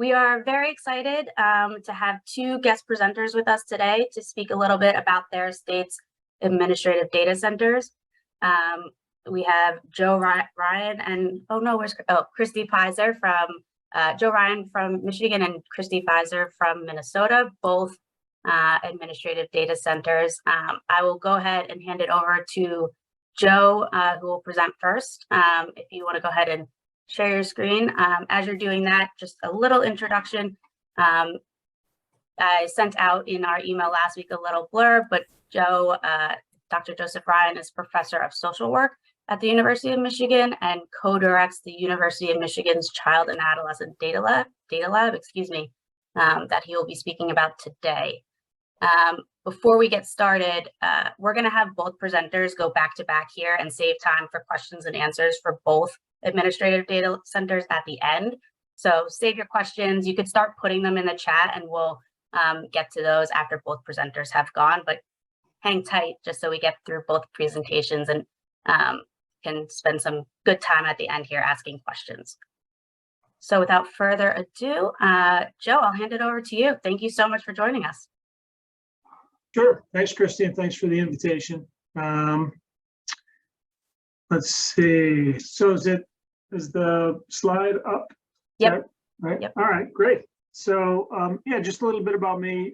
We are very excited to have two guest presenters with us today to speak a little bit about their state's administrative data centers. We have Joe Ryan and Christy Pizer from Joe Ryan from Michigan and Christy Pizer from Minnesota, both administrative data centers. I will go ahead and hand it over to Joe, who will present first. If you want to go ahead and share your screen. As you're doing that, just a little introduction. I sent out in our email last week a little blurb, but Joe, Dr. Joseph Ryan is professor of social work at the University of Michigan and co-directs the University of Michigan's Child and Adolescent Data Lab, that he will be speaking about today. Before we get started, we're going to have both presenters go back to back here and save time for questions and answers for both administrative data centers at the end. So save your questions. You could start putting them in the chat and we'll get to those after both presenters have gone, but hang tight just so we get through both presentations and can spend some good time at the end here asking questions. So without further ado, Joe, I'll hand it over to you. Thank you so much for joining us. Sure. Thanks, Christy, and thanks for the invitation. Let's see. So is the slide up? Yep. Right. Yep. All right, great. So yeah, just a little bit about me.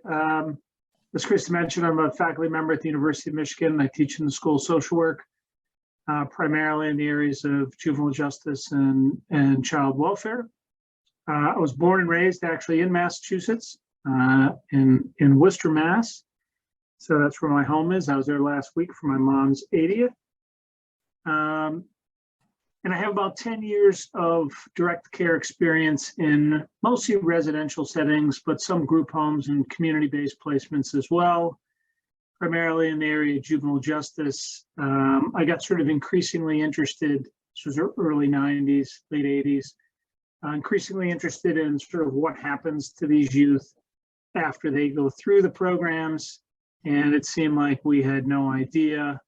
As Christy mentioned, I'm a faculty member at the University of Michigan. I teach in the School of Social Work, primarily in the areas of juvenile justice and child welfare. I was born and raised actually in Massachusetts, in Worcester, Mass. So that's where my home is. I was there last week for my mom's 80th. And I have about 10 years of direct care experience in mostly residential settings, but some group homes and community-based placements as well, primarily in the area of juvenile justice. I got sort of increasingly interested, this was early 90s, late 80s, increasingly interested in sort of what happens to these youth after they go through the programs. And it seemed like we had no idea.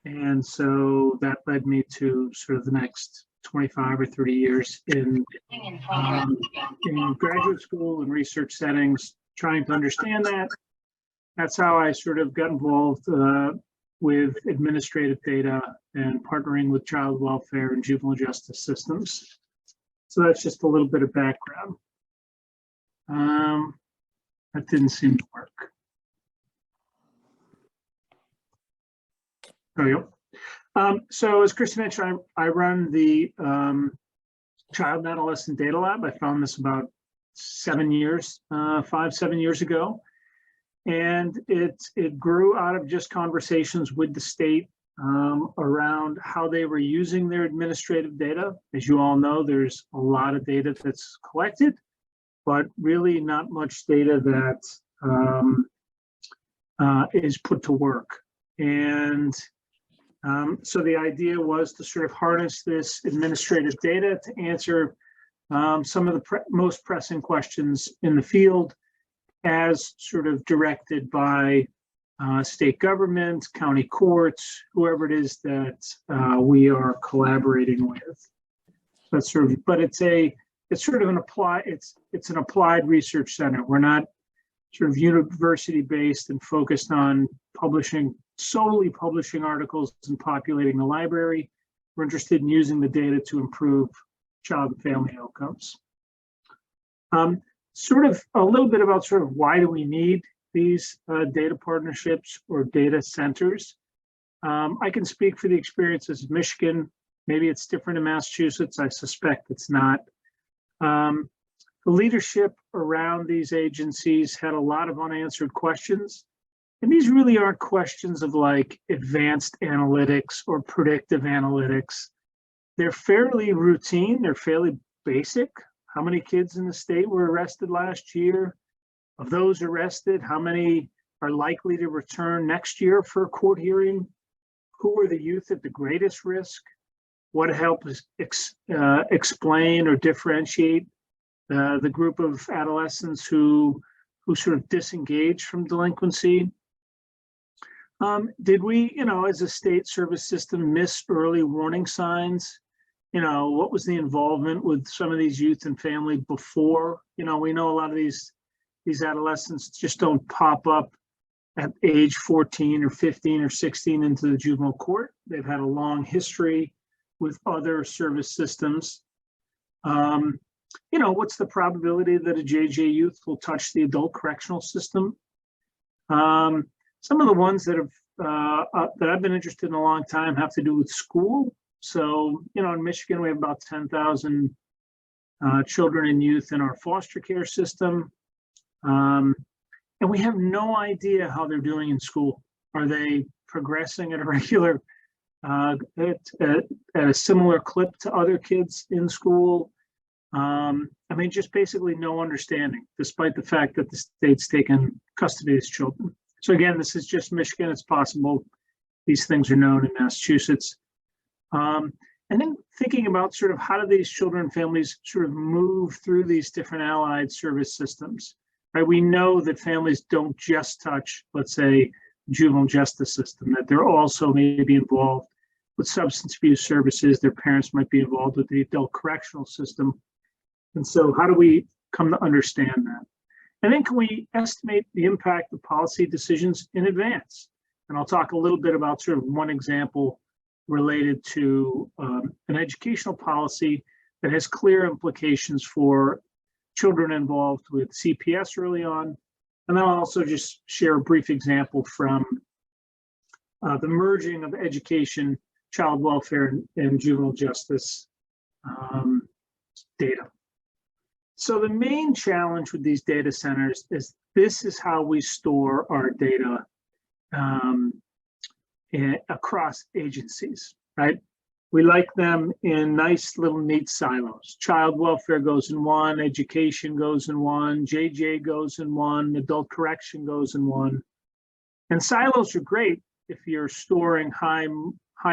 And so that led me to sort of the next 25 or 30 years in graduate school and research settings, trying to understand that. That's how I sort of got involved with administrative data and partnering with child welfare and juvenile justice systems. So that's just a little bit of background. That didn't seem to work. There we go. So as Christy mentioned, I run the Child and Adolescent Data Lab. I found this about 7 years, 7 years ago. And it grew out of just conversations with the state around how they were using their administrative data. As you all know, there's a lot of data that's collected, but really not much data that is put to work. And so the idea was to sort of harness this administrative data to answer some of the most pressing questions in the field as sort of directed by state government, county courts, whoever it is that we are collaborating with. That's sort of, but it's sort of an applied research center. We're not sort of university based and focused on solely publishing articles and populating the library. We're interested in using the data to improve child and family outcomes. Sort of a little bit about sort of why do we need these data partnerships or data centers. I can speak for the experiences of Michigan. Maybe it's different in Massachusetts. I suspect it's not. The leadership around these agencies had a lot of unanswered questions. And these really aren't questions of like advanced analytics or predictive analytics. They're fairly routine, they're fairly basic. How many kids in the state were arrested last year? Of those arrested, how many are likely to return next year for a court hearing? Who are the youth at the greatest risk? What helps explain or differentiate the group of adolescents who sort of disengage from delinquency? Did we, as a state service system, miss early warning signs what was the involvement with some of these youth and family before? We know a lot of these adolescents just don't pop up at age 14 or 15 or 16 into the juvenile court. They've had a long history with other service systems. What's the probability that a JJ youth will touch the adult correctional system? Some of the ones that I've been interested in a long time have to do with school. So, in Michigan, we have about 10,000 children and youth in our foster care system. And we have no idea how they're doing in school. Are they progressing at a regular, at a similar clip to other kids in school? Just basically no understanding, despite the fact that the state's taken custody of these children. So again, this is just Michigan. It's possible these things are known in Massachusetts. And then thinking about sort of how do these children and families sort of move through these different allied service systems, right? We know that families don't just touch, let's say, juvenile justice system, that they're also maybe involved with substance abuse services. Their parents might be involved with the adult correctional system. And so how do we come to understand that? And then can we estimate the impact of policy decisions in advance? And I'll talk a little bit about sort of one example related to an educational policy that has clear implications for children involved with CPS early on. And then I'll also just share a brief example from the merging of education, child welfare, and juvenile justice data. So the main challenge with these data centers is this is how we store our data across agencies, right? We like them in nice little neat silos. Child welfare goes in one, education goes in one, JJ goes in one, adult correction goes in one. And silos are great if you're storing high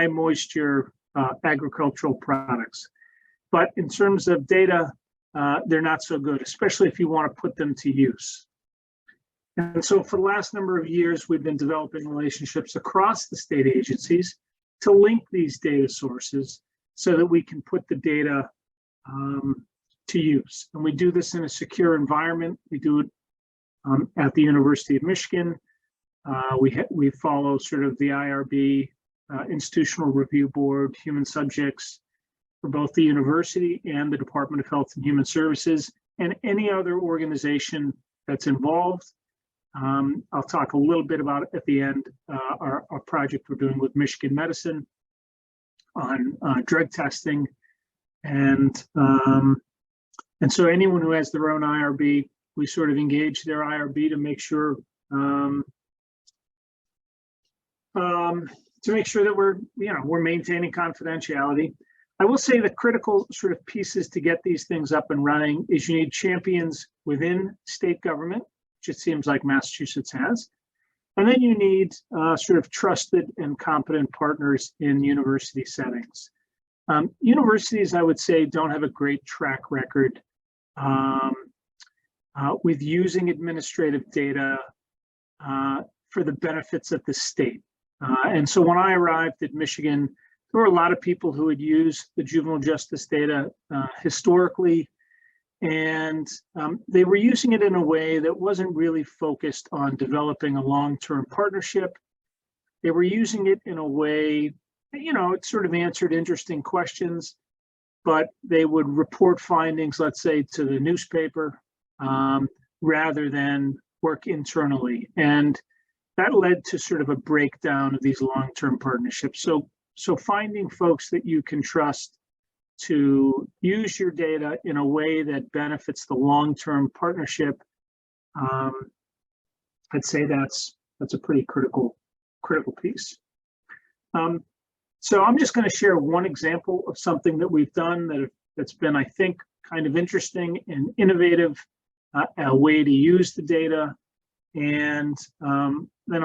moisture agricultural products. But in terms of data, they're not so good, especially if you want to put them to use. And so for the last number of years, we've been developing relationships across the state agencies to link these data sources so that we can put the data to use. And we do this in a secure environment. We do it at the University of Michigan. We follow sort of the IRB, Institutional Review Board, human subjects for both the university and the Department of Health and Human Services and any other organization that's involved. I'll talk a little bit about at the end our project we're doing with Michigan Medicine on drug testing, and so anyone who has their own IRB, we sort of engage their IRB to make sure that we're maintaining confidentiality. I will say the critical sort of pieces to get these things up and running is you need champions within state government, which it seems like Massachusetts has. And then you need sort of trusted and competent partners in university settings. Universities, I would say, don't have a great track record with using administrative data for the benefits of the state. And so when I arrived at Michigan, there were a lot of people who had used the juvenile justice data historically, and they were using it in a way that wasn't really focused on developing a long-term partnership. They were using it in a way, it sort of answered interesting questions, but they would report findings, let's say, to the newspaper rather than work internally. And that led to sort of a breakdown of these long-term partnerships. So finding folks that you can trust to use your data in a way that benefits the long-term partnership, I'd say that's a pretty critical piece. So I'm just going to share one example of something that we've done that's been, I think, kind of interesting and innovative, a way to use the data, and then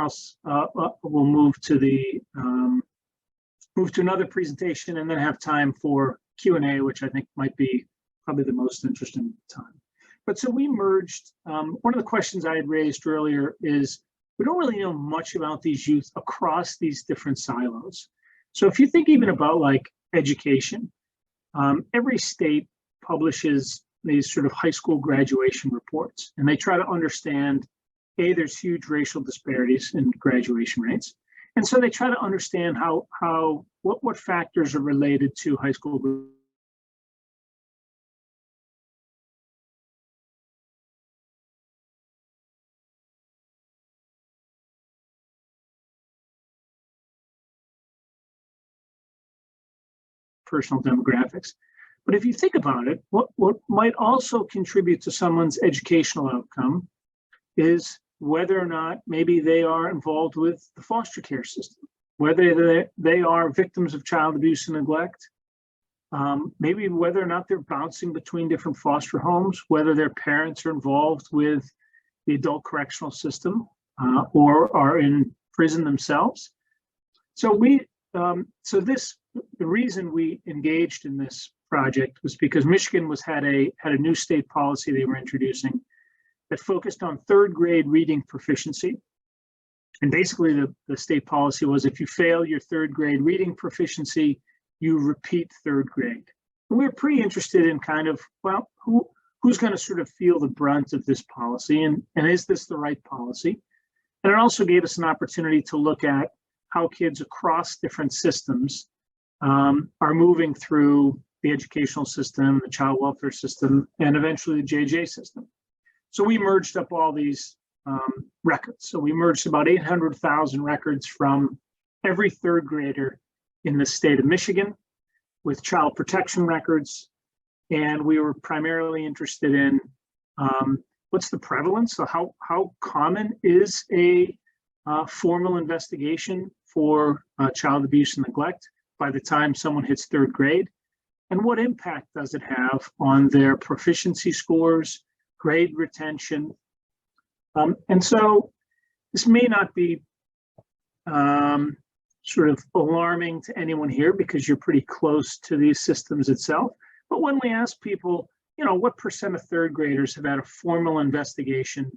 we'll move to another presentation and then have time for Q&A, which I think might be probably the most interesting time. But so we merged, one of the questions I had raised earlier is, we don't really know much about these youth across these different silos. So if you think even about like education, every state publishes these sort of high school graduation reports, and they try to understand, there's huge racial disparities in graduation rates. And so they try to understand what factors are related to high school personal demographics. But if you think about it, what might also contribute to someone's educational outcome is whether or not maybe they are involved with the foster care system, whether they are victims of child abuse and neglect, maybe whether or not they're bouncing between different foster homes, whether their parents are involved with the adult correctional system or are in prison themselves. So the reason we engaged in this project was because Michigan had a new state policy they were introducing that focused on third grade reading proficiency. And basically the state policy was, if you fail your third grade reading proficiency, you repeat third grade. And we were pretty interested in kind of, well, who's going to sort of feel the brunt of this policy, and is this the right policy? And it also gave us an opportunity to look at how kids across different systems are moving through the educational system, the child welfare system, and eventually the JJ system. So we merged up all these records. So we merged about 800,000 records from every third grader in the state of Michigan with child protection records. And we were primarily interested in what's the prevalence? So how common is a formal investigation for child abuse and neglect by the time someone hits third grade? And what impact does it have on their proficiency scores, grade retention? And so this may not be sort of alarming to anyone here because you're pretty close to these systems itself. But when we ask people, what % of third graders have had a formal investigation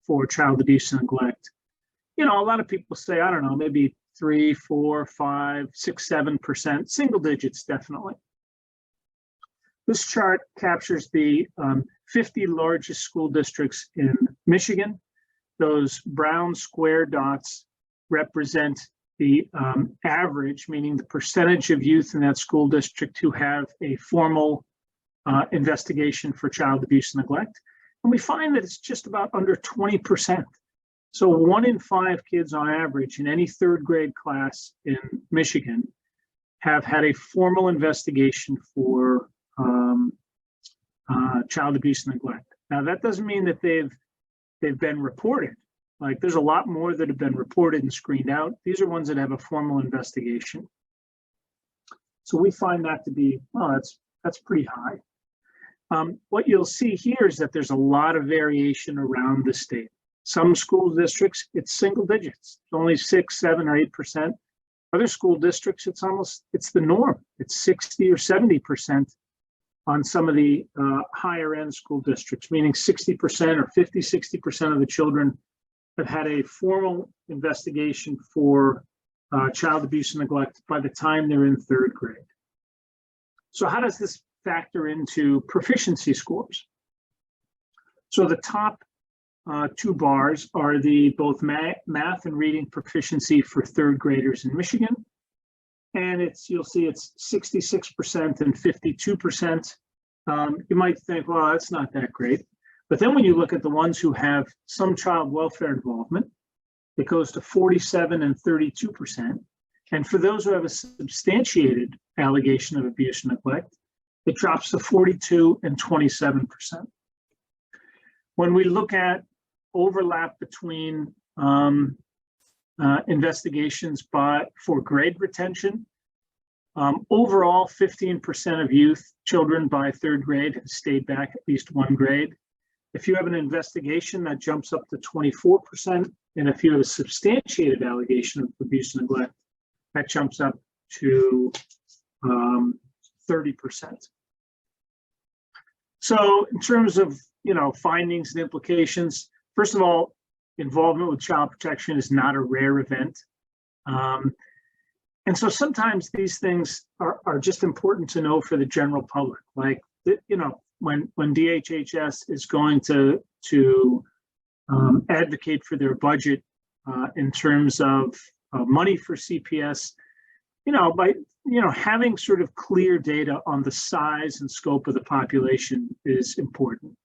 for child abuse and neglect? A lot of people say, I don't know, maybe 3, 4, 5, 6, 7%, single digits, definitely. This chart captures the 50 largest school districts in Michigan. Those brown square dots represent the average, meaning the percentage of youth in that school district who have a formal investigation for child abuse and neglect. And we find that it's just about under 20%. So 1 in 5 kids on average in any third grade class in Michigan have had a formal investigation for child abuse and neglect. Now, that doesn't mean that they've been reported. Like, there's a lot more that have been reported and screened out. These are ones that have a formal investigation. So we find that to be, well, that's pretty high. What you'll see here is that there's a lot of variation around the state. Some school districts, it's single digits, it's only 6, 7, or 8%. Other school districts, it's the norm. It's 60 or 70% on some of the higher end school districts, meaning 60% or 50, 60% of the children have had a formal investigation for child abuse and neglect by the time they're in third grade. So how does this factor into proficiency scores? So the top 2 bars are the both math and reading proficiency for third graders in Michigan. And you'll see it's 66% and 52%. You might think, well, that's not that great. But then when you look at the ones who have some child welfare involvement, it goes to 47 and 32%. And for those who have a substantiated allegation of abuse and neglect, it drops to 42 and 27%. When we look at overlap between investigations for grade retention, overall, 15% of children by third grade have stayed back at least 1 grade. If you have an investigation, that jumps up to 24%. And if you have a substantiated allegation of abuse and neglect, that jumps up to 30%. So in terms of findings and implications, first of all, involvement with child protection is not a rare event. And so sometimes these things are just important to know for the general public. Like, you know, when DHHS is going to advocate for their budget in terms of money for CPS, you know, by having sort of clear data on the size and scope of the population is important.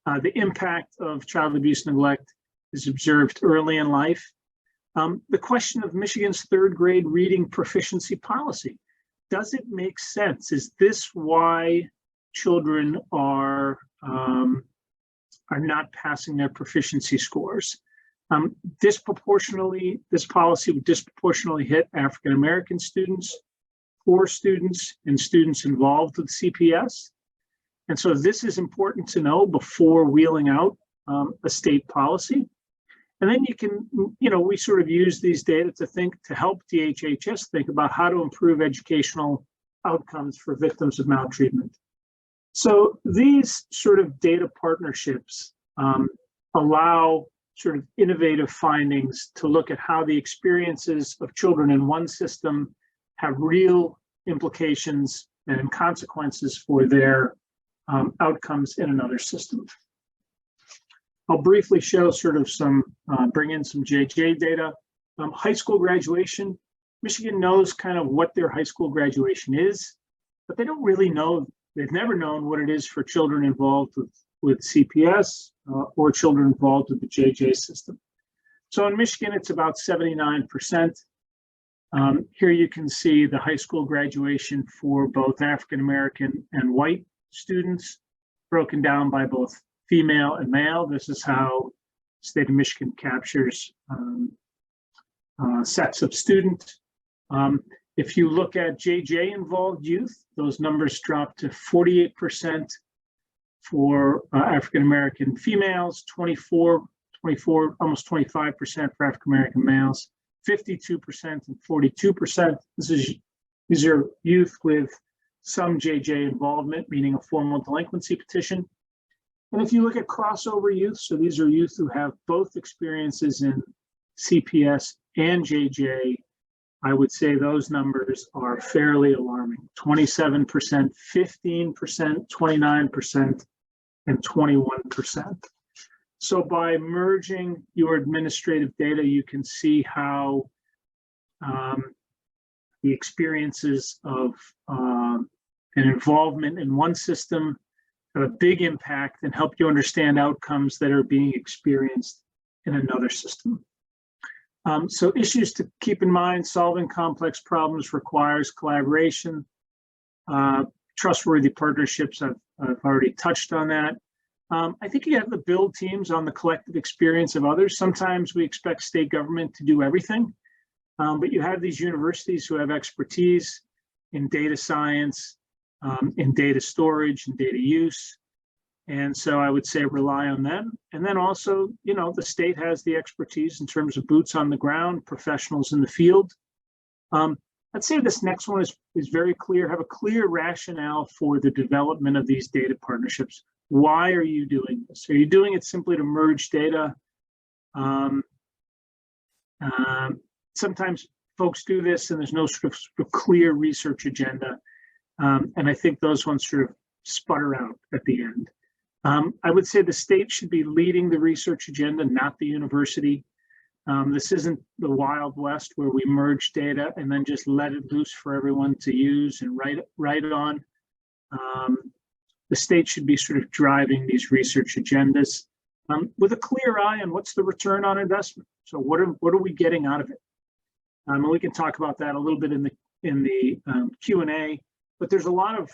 The impact of child abuse and neglect is observed early in life. The question of Michigan's third grade reading proficiency policy, does it make sense? Is this why children are not passing their proficiency scores? This policy would disproportionately hit African American students, poor students, and students involved with CPS. And so this is important to know before wheeling out a state policy. And then you can, we sort of use these data to help DHHS think about how to improve educational outcomes for victims of maltreatment. So these sort of data partnerships allow sort of innovative findings to look at how the experiences of children in one system have real implications and consequences for their outcomes in another system. I'll briefly show sort of bring in some JJ data. High school graduation, Michigan knows kind of what their high school graduation is, but they don't really know, they've never known what it is for children involved with CPS or children involved with the JJ system. So in Michigan, it's about 79%. Here you can see the high school graduation for both African-American and white students, broken down by both female and male. This is how the state of Michigan captures sets of students. If you look at JJ involved youth, those numbers drop to 48% for African-American females, 24, almost 25% for African-American males, 52% and 42%. These are youth with some JJ involvement, meaning a formal delinquency petition. And if you look at crossover youth, so these are youth who have both experiences in CPS and JJ, I would say those numbers are fairly alarming. 27%, 15%, 29%, and 21%. So by merging your administrative data, you can see how the experiences of an involvement in one system have a big impact and help you understand outcomes that are being experienced in another system. So issues to keep in mind: solving complex problems requires collaboration. Trustworthy partnerships, I've already touched on that. I think you have to build teams on the collective experience of others. Sometimes we expect state government to do everything, but you have these universities who have expertise in data science, in data storage and data use. And so I would say rely on them. And then also, the state has the expertise in terms of boots on the ground, professionals in the field. I'd say this next one is very clear. Have a clear rationale for the development of these data partnerships. Why are you doing this? Are you doing it simply to merge data? Sometimes folks do this and there's no sort of clear research agenda. And I think those ones sort of sputter out at the end. I would say the state should be leading the research agenda, not the university. This isn't the Wild West where we merge data and then just let it loose for everyone to use and write on. The state should be sort of driving these research agendas with a clear eye on what's the return on investment. So what are we getting out of it? And we can talk about that a little bit in the Q&A, but there's a lot of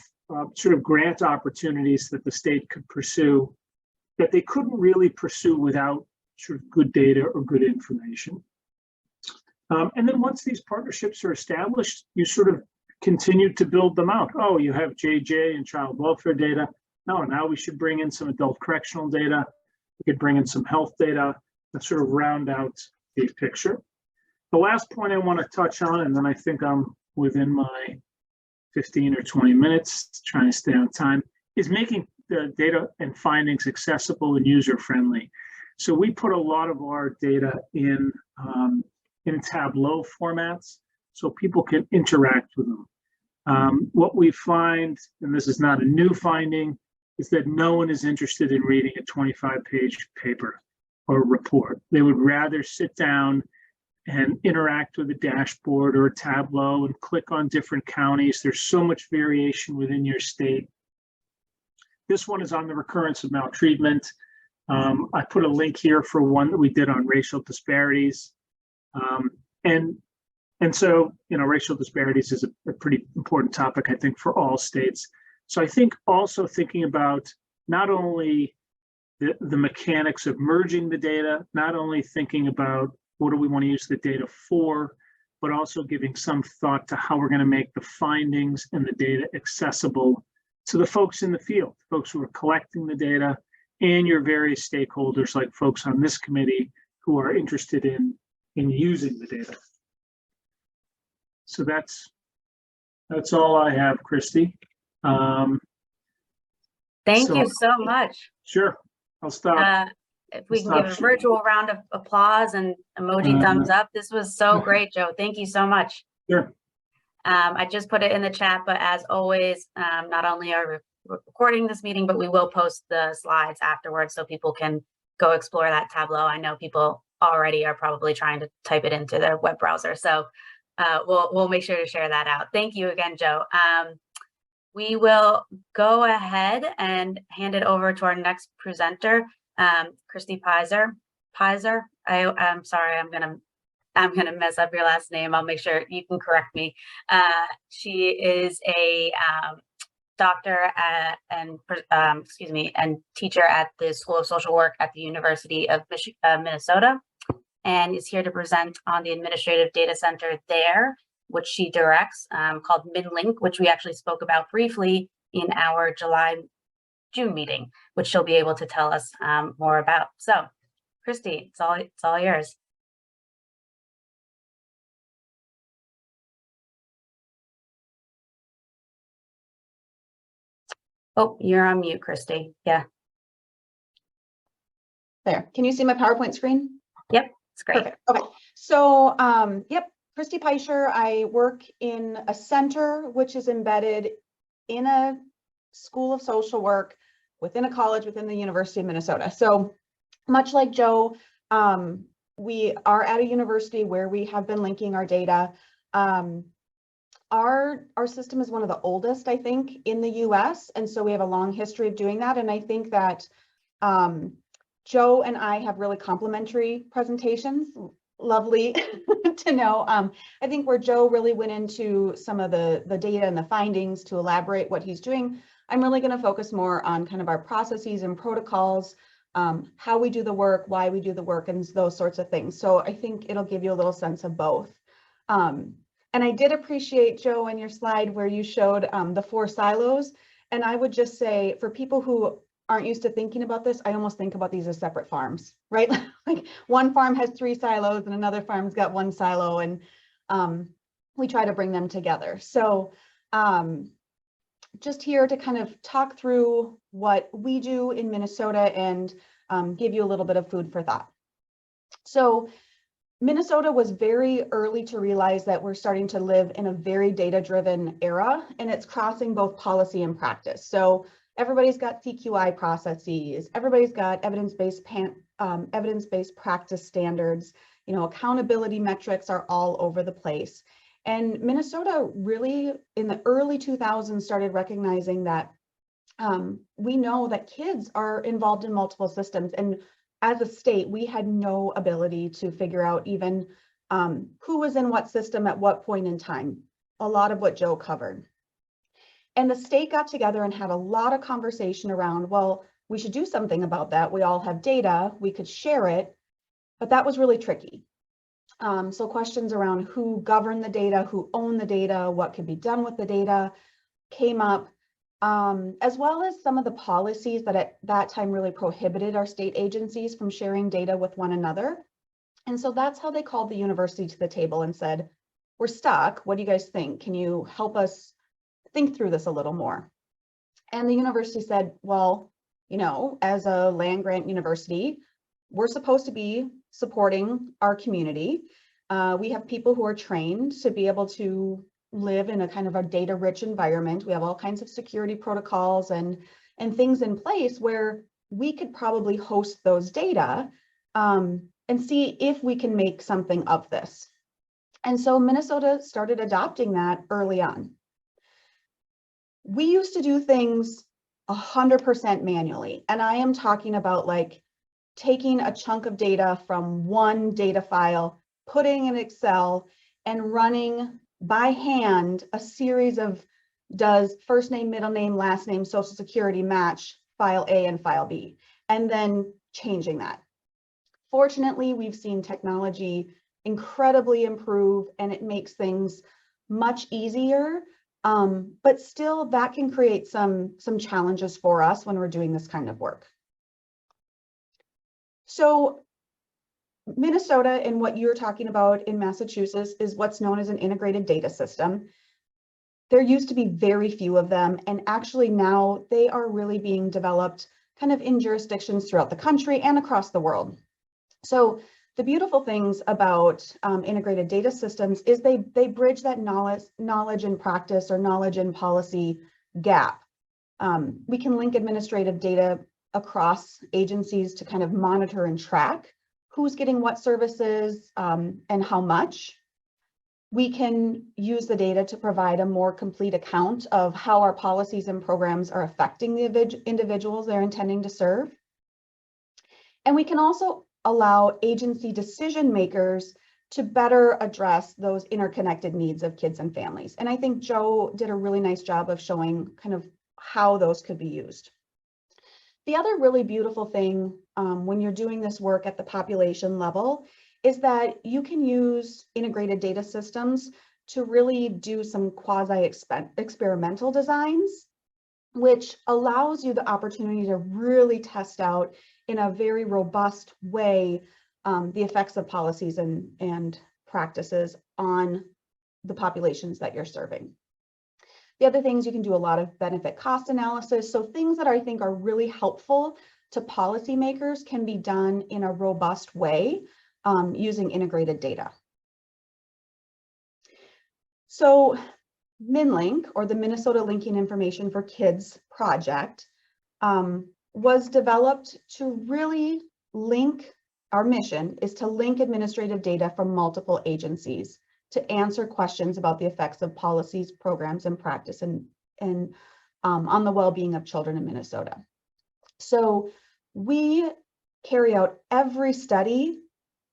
sort of grant opportunities that the state could pursue that they couldn't really pursue without sort of good data or good information. And then once these partnerships are established, you sort of continue to build them out. Oh, you have JJ and child welfare data. No, now we should bring in some adult correctional data. We could bring in some health data and sort of round out the picture. The last point I want to touch on, and then I think I'm within my 15 or 20 minutes, trying to stay on time, is making the data and findings accessible and user-friendly. So we put a lot of our data in Tableau formats. so people can interact with them. What we find, and this is not a new finding, is that no one is interested in reading a 25-page paper or report. They would rather sit down and interact with a dashboard or a Tableau and click on different counties. There's so much variation within your state. This one is on the recurrence of maltreatment. I put a link here for one that we did on racial disparities. And so, racial disparities is a pretty important topic, I think, for all states. So I think also thinking about not only the mechanics of merging the data, not only thinking about what do we want to use the data for, but also giving some thought to how we're going to make the findings and the data accessible to the folks in the field, folks who are collecting the data, and your various stakeholders like folks on this committee who are interested in using the data. So that's all I have, Christy. Thank you so much. Sure, I'll stop. If we can give a virtual round of applause and emoji thumbs up. This was so great, Joe. Thank you so much. Sure. I just put it in the chat, but as always, not only are we recording this meeting, but we will post the slides afterwards so people can go explore that Tableau. I know people already are probably trying to type it into their web browser. So we'll make sure to share that out. Thank you again, Joe. We will go ahead and hand it over to our next presenter, Christy Pizer. I'm sorry, I'm gonna mess up your last name. I'll make sure you can correct me. She is a doctor and teacher at the School of Social Work at the University of Minnesota, and is here to present on the administrative data center there, which she directs, called MinLink, which we actually spoke about briefly in our June meeting, which she'll be able to tell us more about. So, Christy, it's all yours. Oh, you're on mute, Christy. Yeah. There. Can you see my PowerPoint screen? Yep, it's great. Perfect. Okay. So, yep, Christy Pizer. I work in a center which is embedded in a School of Social Work within a college within the University of Minnesota. So, much like Joe, we are at a university where we have been linking our data. Our system is one of the oldest, I think, in the US. And so we have a long history of doing that. And I think that Joe and I have really complementary presentations. Lovely to know. I think where Joe really went into some of the data and the findings to elaborate what he's doing, I'm really going to focus more on kind of our processes and protocols, how we do the work, why we do the work, and those sorts of things. So I think it'll give you a little sense of both. And I did appreciate, Joe, in your slide where you showed the 4 silos. And I would just say, for people who aren't used to thinking about this, I almost think about these as separate farms, right? Like one farm has 3 silos and another farm's got 1 silo, and we try to bring them together. So just here to kind of talk through what we do in Minnesota and give you a little bit of food for thought. So Minnesota was very early to realize that we're starting to live in a very data-driven era, and it's crossing both policy and practice. So everybody's got CQI processes, everybody's got evidence-based practice standards, accountability metrics are all over the place. And Minnesota really, in the early 2000s, started recognizing that we know that kids are involved in multiple systems. And as a state, we had no ability to figure out even who was in what system at what point in time, a lot of what Joe covered. And the state got together and had a lot of conversation around, well, we should do something about that. We all have data, we could share it, but that was really tricky. So questions around who governed the data, who owned the data, what could be done with the data came up, as well as some of the policies that at that time really prohibited our state agencies from sharing data with one another. And so that's how they called the university to the table and said, we're stuck. What do you guys think? Can you help us think through this a little more? And the university said, well, as a land grant university, we're supposed to be supporting our community. We have people who are trained to be able to live in a kind of a data-rich environment. We have all kinds of security protocols and things in place where we could probably host those data and see if we can make something of this. And so Minnesota started adopting that early on. We used to do things 100% manually, and I am talking about like taking a chunk of data from one data file, putting in Excel, and running by hand a series of does first name, middle name, last name, social security match file A and file B, and then changing that. Fortunately, we've seen technology incredibly improve, and it makes things much easier, but still that can create some challenges for us when we're doing this kind of work. So Minnesota and what you're talking about in Massachusetts is what's known as an integrated data system. There used to be very few of them, and actually now they are really being developed kind of in jurisdictions throughout the country and across the world. So the beautiful things about integrated data systems is they bridge that knowledge and practice or knowledge and policy gap. We can link administrative data across agencies to kind of monitor and track who's getting what services and how much. We can use the data to provide a more complete account of how our policies and programs are affecting the individuals they're intending to serve. And we can also allow agency decision makers to better address those interconnected needs of kids and families. And I think Joe did a really nice job of showing kind of how those could be used. The other really beautiful thing when you're doing this work at the population level is that you can use integrated data systems to really do some quasi-experimental designs, which allows you the opportunity to really test out in a very robust way the effects of policies and practices on the populations that you're serving. The other things, you can do a lot of benefit cost analysis. So things that I think are really helpful to policymakers can be done in a robust way using integrated data. So MinLink, or the Minnesota Linking Information for Kids project, was developed to really link, our mission is to link administrative data from multiple agencies to answer questions about the effects of policies, programs, and practice and on the well-being of children in Minnesota. So we carry out every study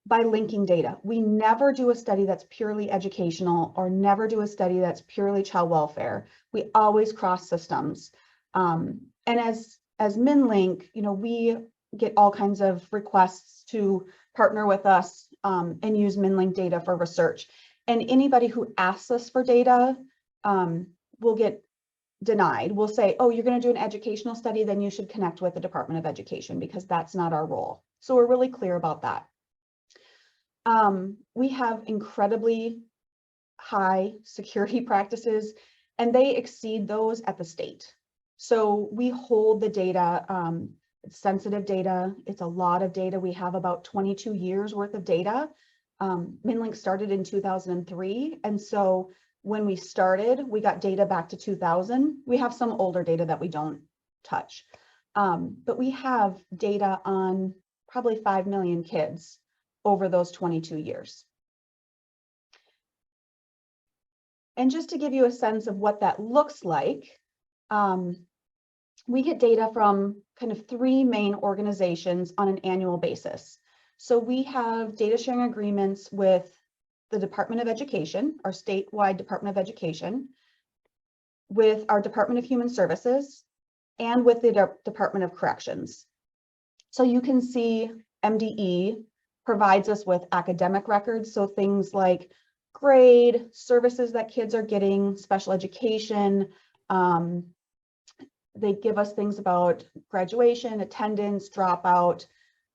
by linking data. We never do a study that's purely educational or never do a study that's purely child welfare. We always cross systems. And as MinLink, you know, we get all kinds of requests to partner with us and use MinLink data for research. And anybody who asks us for data will get denied. We'll say, oh, you're going to do an educational study, then you should connect with the Department of Education because that's not our role. So we're really clear about that. We have incredibly high security practices, and they exceed those at the state. So we hold the data, it's sensitive data, it's a lot of data. We have about 22 years worth of data. MinLink started in 2003, and so when we started, we got data back to 2000. We have some older data that we don't touch, but we have data on probably 5 million kids over those 22 years. And just to give you a sense of what that looks like, we get data from kind of 3 main organizations on an annual basis. So we have data sharing agreements with the Department of Education, our statewide Department of Education, with our Department of Human Services, and with the Department of Corrections. So you can see MDE provides us with academic records, so things like grade, services that kids are getting, special education. They give us things about graduation, attendance, dropout.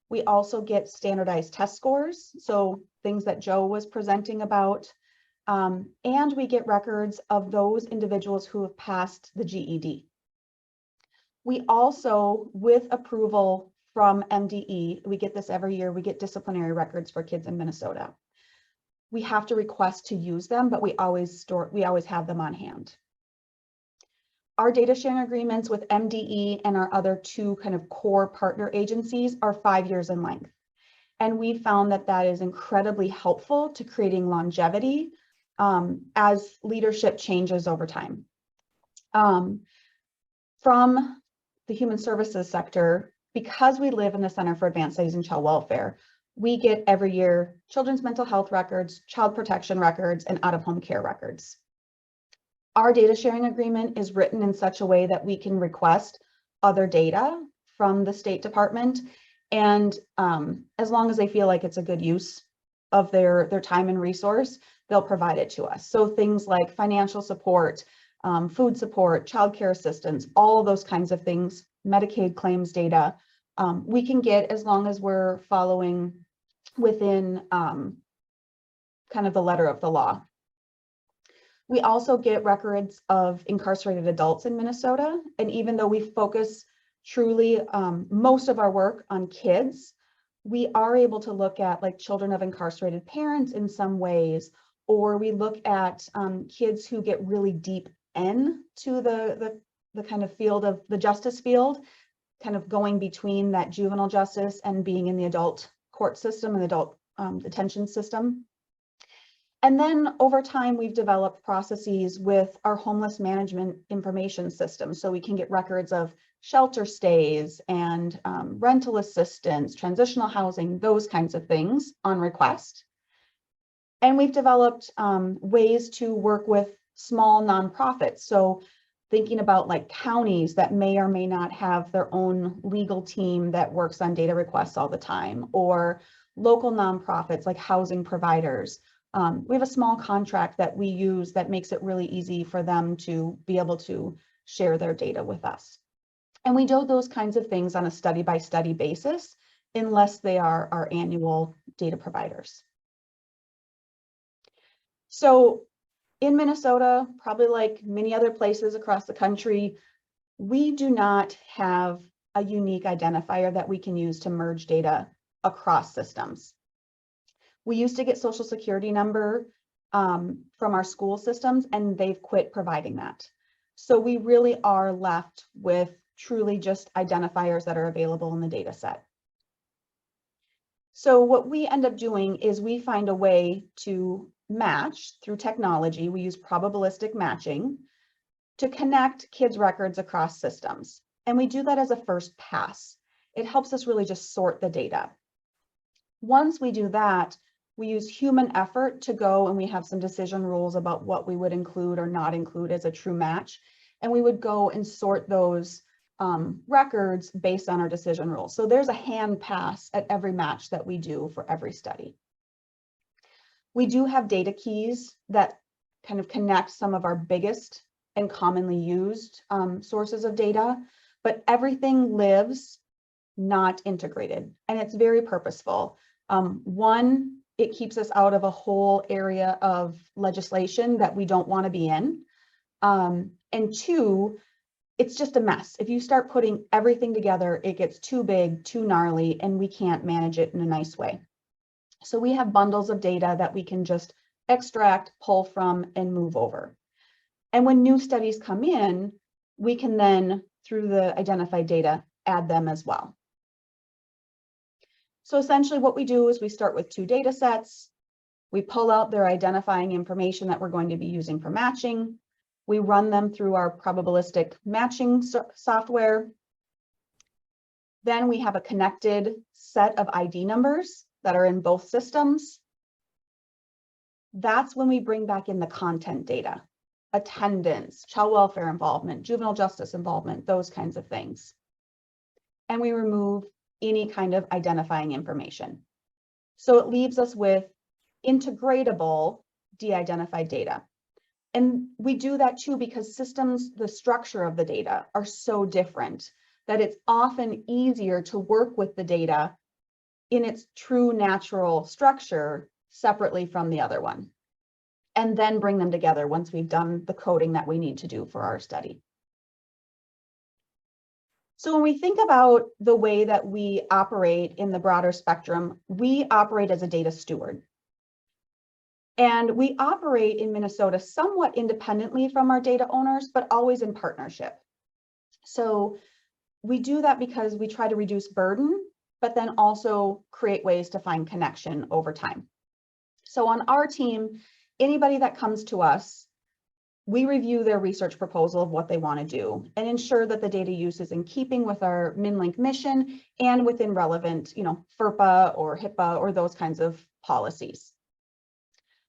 We also get standardized test scores, so things that Joe was presenting about. And we get records of those individuals who have passed the GED. We also, with approval from MDE, we get this every year, we get disciplinary records for kids in Minnesota. we have to request to use them, but we always have them on hand. Our data sharing agreements with MDE and our other two kind of core partner agencies are 5 years in length. And we found that that is incredibly helpful to creating longevity as leadership changes over time. From the human services sector, because we live in the Center for Advanced Studies in Child Welfare, we get every year children's mental health records, child protection records, and out-of-home care records. Our data sharing agreement is written in such a way that we can request other data from the State Department, and as long as they feel like it's a good use of their time and resource, they'll provide it to us. So things like financial support, food support, childcare assistance, all of those kinds of things, Medicaid claims data, we can get as long as we're following within kind of the letter of the law. We also get records of incarcerated adults in Minnesota. And even though we focus truly most of our work on kids, we are able to look at like children of incarcerated parents in some ways, or we look at kids who get really deep into the kind of field of the justice field, kind of going between that juvenile justice and being in the adult court system and the adult detention system. And then over time, we've developed processes with our homeless management information system. So we can get records of shelter stays and rental assistance, transitional housing, those kinds of things on request. And we've developed ways to work with small nonprofits. So thinking about like counties that may or may not have their own legal team that works on data requests all the time, or local nonprofits like housing providers. We have a small contract that we use that makes it really easy for them to be able to share their data with us. And we do those kinds of things on a study-by-study basis, unless they are our annual data providers. So in Minnesota, probably like many other places across the country, we do not have a unique identifier that we can use to merge data across systems. We used to get Social Security number from our school systems, and they've quit providing that. So we really are left with truly just identifiers that are available in the data set. So what we end up doing is we find a way to match through technology. We use probabilistic matching to connect kids' records across systems. And we do that as a first pass. It helps us really just sort the data. Once we do that, we use human effort to go, and we have some decision rules about what we would include or not include as a true match. And we would go and sort those records based on our decision rules. So there's a hand pass at every match that we do for every study. We do have data keys that kind of connect some of our biggest and commonly used sources of data, but everything lives not integrated, and it's very purposeful. One, it keeps us out of a whole area of legislation that we don't want to be in. And two, it's just a mess. If you start putting everything together, it gets too big, too gnarly, and we can't manage it in a nice way. So we have bundles of data that we can just extract, pull from, and move over. And when new studies come in, we can then, through the identified data, add them as well. So essentially what we do is we start with 2 data sets. We pull out their identifying information that we're going to be using for matching. We run them through our probabilistic matching software. Then we have a connected set of ID numbers that are in both systems. That's when we bring back in the content data, attendance, child welfare involvement, juvenile justice involvement, those kinds of things. And we remove any kind of identifying information. So it leaves us with integratable de-identified data. And we do that too because systems, the structure of the data are so different that it's often easier to work with the data in its true natural structure separately from the other one, and then bring them together once we've done the coding that we need to do for our study. So when we think about the way that we operate in the broader spectrum, we operate as a data steward. And we operate in Minnesota somewhat independently from our data owners, but always in partnership. So we do that because we try to reduce burden, but then also create ways to find connection over time. So on our team, anybody that comes to us, we review their research proposal of what they want to do and ensure that the data use is in keeping with our MinLink mission and within relevant, FERPA or HIPAA or those kinds of policies.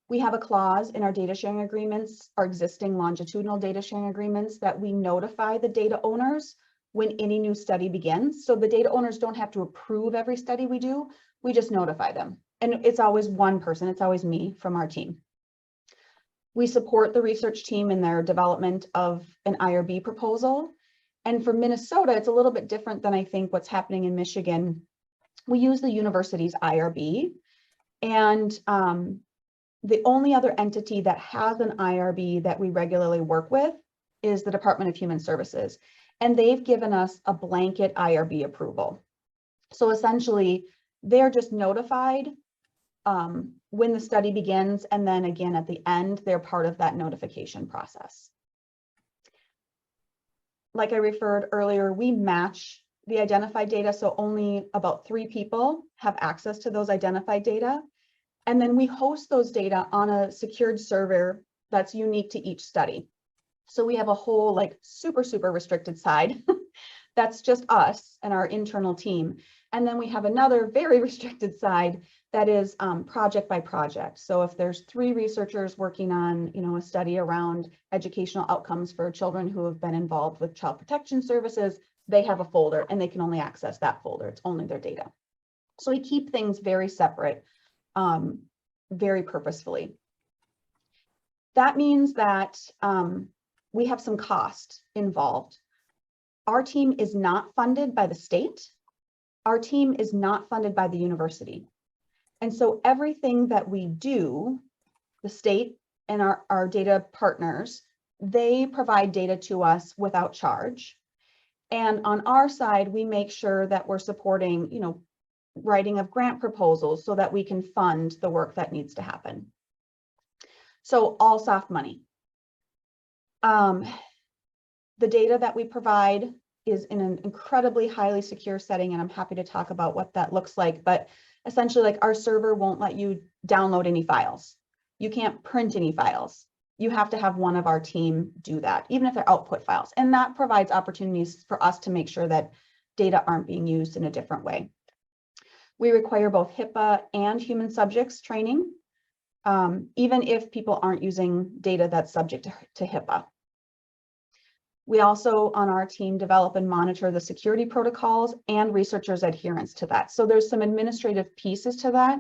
We have a clause in our data sharing agreements, our existing longitudinal data sharing agreements, that we notify the data owners when any new study begins. So the data owners don't have to approve every study we do, we just notify them. And it's always one person, it's always me from our team. We support the research team in their development of an IRB proposal. And for Minnesota, it's a little bit different than I think what's happening in Michigan. We use the university's IRB, and the only other entity that has an IRB that we regularly work with is the Department of Human Services. And they've given us a blanket IRB approval. So essentially, they're just notified when the study begins, and then again at the end, they're part of that notification process. Like I referred earlier, we match the identified data, so only about 3 people have access to those identified data. And then we host those data on a secured server that's unique to each study. So we have a whole super restricted side that's just us and our internal team. And then we have another very restricted side that is project by project. So if there's 3 researchers working on, a study around educational outcomes for children who have been involved with child protection services, they have a folder and they can only access that folder. It's only their data. So we keep things very separate, very purposefully. That means that we have some cost involved. Our team is not funded by the state. Our team is not funded by the university. And so everything that we do, the state and our data partners, they provide data to us without charge. And on our side, we make sure that we're supporting, writing of grant proposals so that we can fund the work that needs to happen. So all soft money. The data that we provide is in an incredibly highly secure setting, and I'm happy to talk about what that looks like. But essentially, our server won't let you download any files. You can't print any files. You have to have one of our team do that, even if they're output files. And that provides opportunities for us to make sure that data aren't being used in a different way. We require both HIPAA and human subjects training, even if people aren't using data that's subject to HIPAA. We also, on our team, develop and monitor the security protocols and researchers' adherence to that. So there's some administrative pieces to that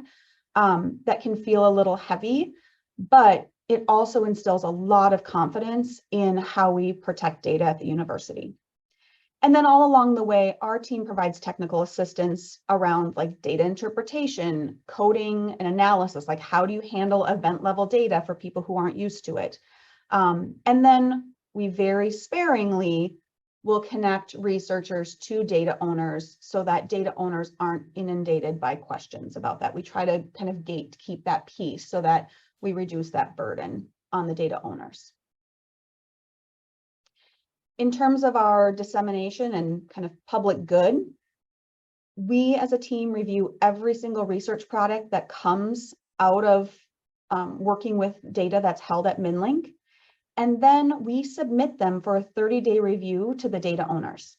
that can feel a little heavy, but it also instills a lot of confidence in how we protect data at the university. And then all along the way, our team provides technical assistance around data interpretation, coding, and analysis, how do you handle event level data for people who aren't used to it? And then we very sparingly will connect researchers to data owners so that data owners aren't inundated by questions about that. We try to kind of gatekeep that piece so that we reduce that burden on the data owners. In terms of our dissemination and kind of public good, we as a team review every single research product that comes out of working with data that's held at MinLink. And then we submit them for a 30-day review to the data owners.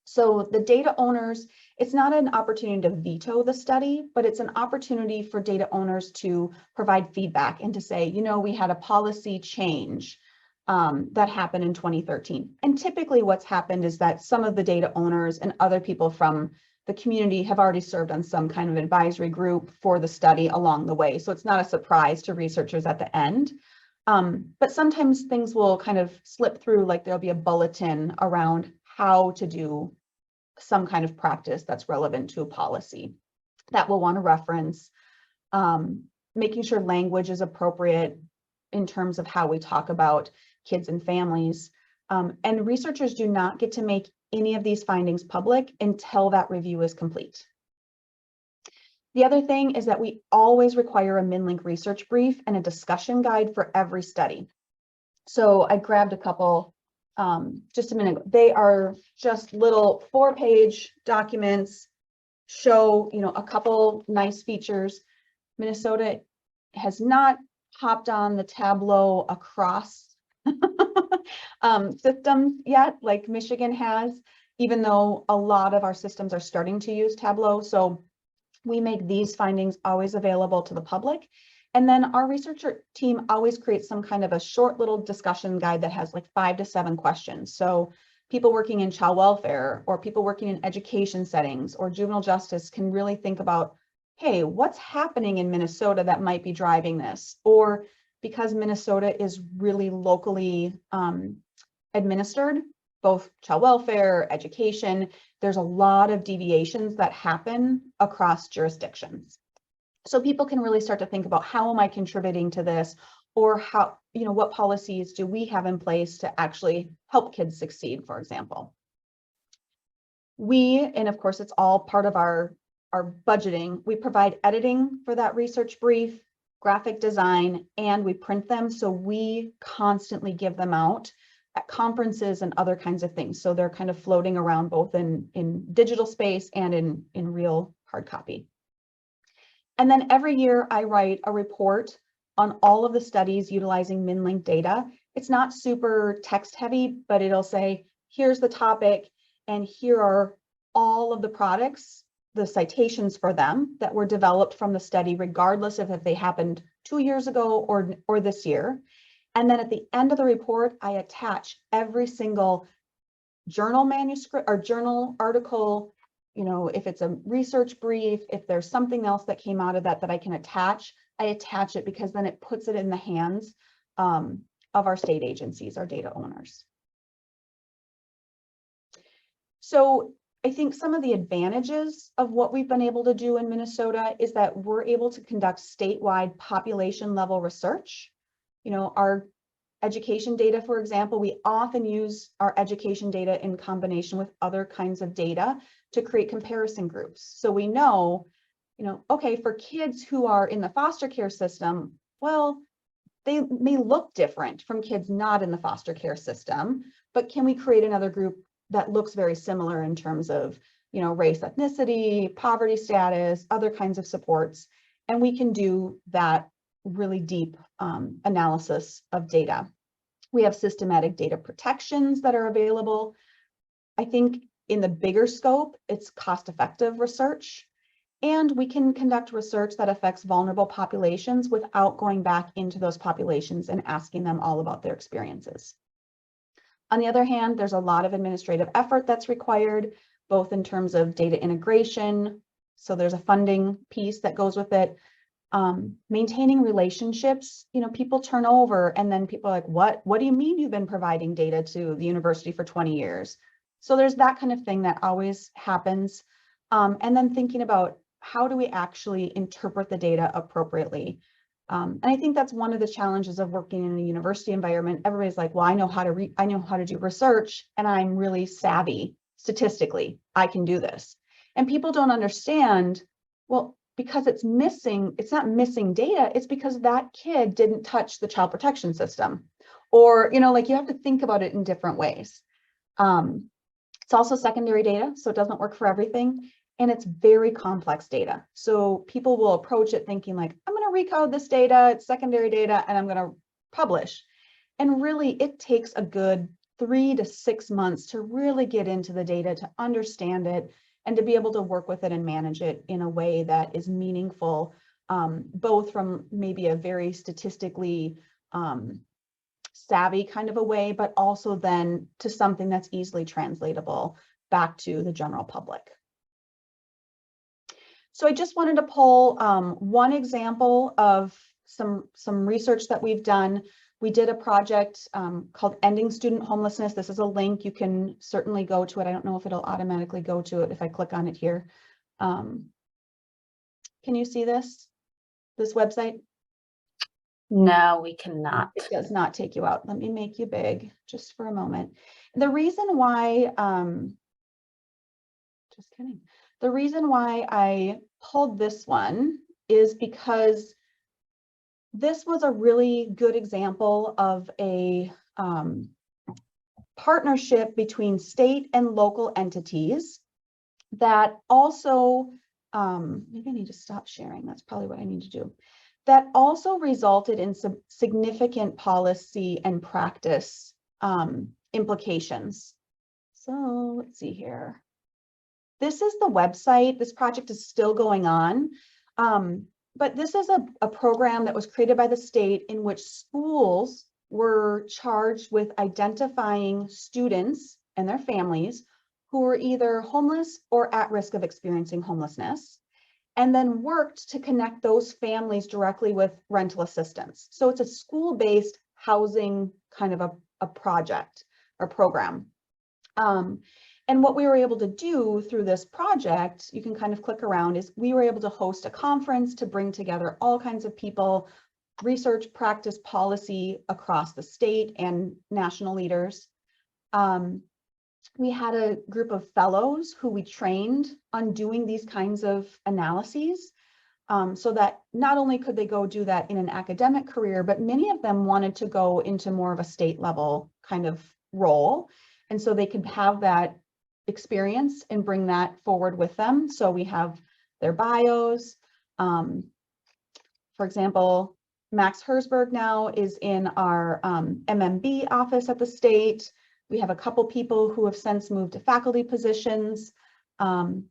So the data owners, it's not an opportunity to veto the study, but it's an opportunity for data owners to provide feedback and to say, we had a policy change that happened in 2013. And typically what's happened is that some of the data owners and other people from the community have already served on some kind of advisory group for the study along the way. So it's not a surprise to researchers at the end. But sometimes things will kind of slip through, there'll be a bulletin around how to do some kind of practice that's relevant to a policy that we'll want to reference, making sure language is appropriate in terms of how we talk about kids and families. And researchers do not get to make any of these findings public until that review is complete. The other thing is that we always require a MinLink research brief and a discussion guide for every study. So I grabbed a couple just a minute ago. They are just little 4-page documents, show, a couple nice features. Minnesota has not hopped on the Tableau across systems yet, like Michigan has, even though a lot of our systems are starting to use Tableau. So we make these findings always available to the public. And then our researcher team always creates some kind of a short little discussion guide that has like 5 to 7 questions. So people working in child welfare or people working in education settings or juvenile justice can really think about, hey, what's happening in Minnesota that might be driving this? Or because Minnesota is really locally administered, both child welfare, education, there's a lot of deviations that happen across jurisdictions. So people can really start to think about, how am I contributing to this? Or how, what policies do we have in place to actually help kids succeed, for example? And of course, it's all part of our budgeting. We provide editing for that research brief, graphic design, and we print them. So we constantly give them out at conferences and other kinds of things. So they're kind of floating around both in digital space and in real hard copy. And then every year I write a report on all of the studies utilizing MinLink data. It's not super text heavy, but it'll say, here's the topic and here are all of the products, the citations for them that were developed from the study, regardless of if they happened 2 years ago or this year. And then at the end of the report, I attach every single journal manuscript or journal article, if it's a research brief, if there's something else that came out of that I can attach, I attach it because then it puts it in the hands of our state agencies, our data owners. So I think some of the advantages of what we've been able to do in Minnesota is that we're able to conduct statewide population level research. Our education data, for example, we often use our education data in combination with other kinds of data to create comparison groups. So we know, okay, for kids who are in the foster care system, well, they may look different from kids not in the foster care system, but can we create another group that looks very similar in terms of, race, ethnicity, poverty status, other kinds of supports, and we can do that really deep analysis of data. We have systematic data protections that are available. I think in the bigger scope, it's cost-effective research, and we can conduct research that affects vulnerable populations without going back into those populations and asking them all about their experiences. On the other hand, there's a lot of administrative effort that's required, both in terms of data integration. So there's a funding piece that goes with it. Maintaining relationships, people turn over and then people are like, what do you mean you've been providing data to the university for 20 years? So there's that kind of thing that always happens. And then thinking about, how do we actually interpret the data appropriately? And I think that's one of the challenges of working in a university environment. Everybody's like, well, I know how to do research and I'm really savvy statistically. I can do this. And people don't understand, well, because it's not missing data, it's because that kid didn't touch the child protection system. Or, you have to think about it in different ways. It's also secondary data, so it doesn't work for everything. And it's very complex data. So people will approach it thinking like, I'm going to recode this data, it's secondary data, and I'm going to publish. And really, it takes a good 3 to 6 months to really get into the data, to understand it, and to be able to work with it and manage it in a way that is meaningful, both from maybe a very statistically savvy kind of a way, but also then to something that's easily translatable back to the general public. So I just wanted to pull one example of some research that we've done. We did a project called Ending Student Homelessness. This is a link. You can certainly go to it. I don't know if it'll automatically go to it if I click on it here. Can you see this website? No, we cannot. It does not take you out. Let me make you big just for a moment. The reason why just kidding. The reason why I pulled this one is because this was a really good example of a partnership between state and local entities that also, maybe I need to stop sharing. That's probably what I need to do. That also resulted in some significant policy and practice implications. So let's see here. This is the website. This project is still going on. But this is a program that was created by the state in which schools were charged with identifying students and their families who were either homeless or at risk of experiencing homelessness, and then worked to connect those families directly with rental assistance. So it's a school-based housing kind of a project or program. And what we were able to do through this project, you can kind of click around, is we were able to host a conference to bring together all kinds of people, research, practice, policy across the state and national leaders. We had a group of fellows who we trained on doing these kinds of analyses, so that not only could they go do that in an academic career, but many of them wanted to go into more of a state level kind of role. And so they could have that experience and bring that forward with them. So we have their bios. For example, Max Herzberg now is in our MMB office at the state. We have a couple people who have since moved to faculty positions. And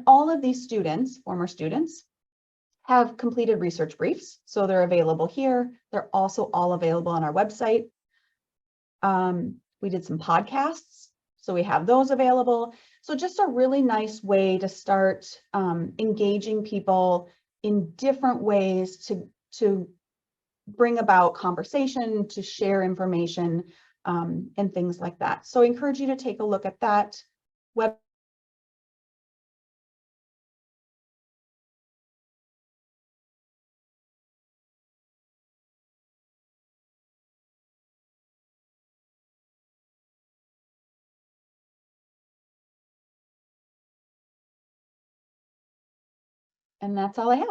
all of these students, former students, have completed research briefs. So they're available here. They're also all available on our website. We did some podcasts, so we have those available. So just a really nice way to start engaging people in different ways to bring about conversation, to share information, and things like that. So I encourage you to take a look at that web. And that's all I have.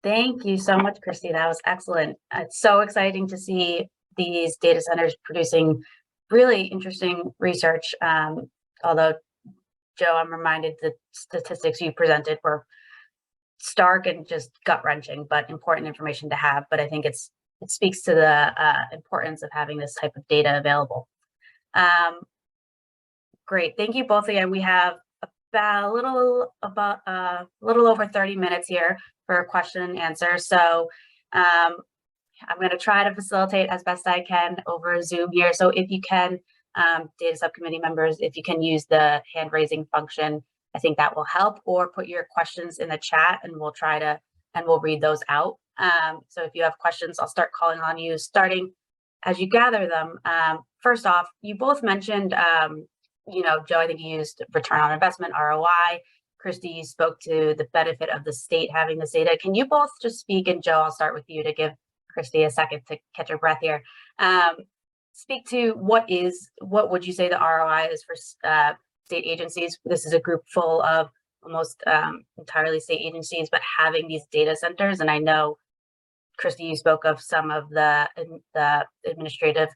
Thank you so much, Christy. That was excellent. It's so exciting to see these data centers producing really interesting research. Although, Joe, I'm reminded the statistics you presented were stark and just gut-wrenching, but important information to have. But I think it speaks to the importance of having this type of data available. Great, thank you both again. We have about a little over 30 minutes here for question and answer. So I'm going to try to facilitate as best I can over Zoom here. So if you can, data subcommittee members, if you can use the hand raising function, I think that will help, or put your questions in the chat and we'll read those out. So if you have questions, I'll start calling on you, starting as you gather them. First off, you both mentioned, Joe, I think you used return on investment, ROI. Christy, you spoke to the benefit of the state having this data. Can you both just speak, and Joe, I'll start with you to give Christy a second to catch her breath here. Speak to what would you say the ROI is for state agencies? This is a group full of almost entirely state agencies, but having these data centers, and I know, Christy, you spoke of some of the administrative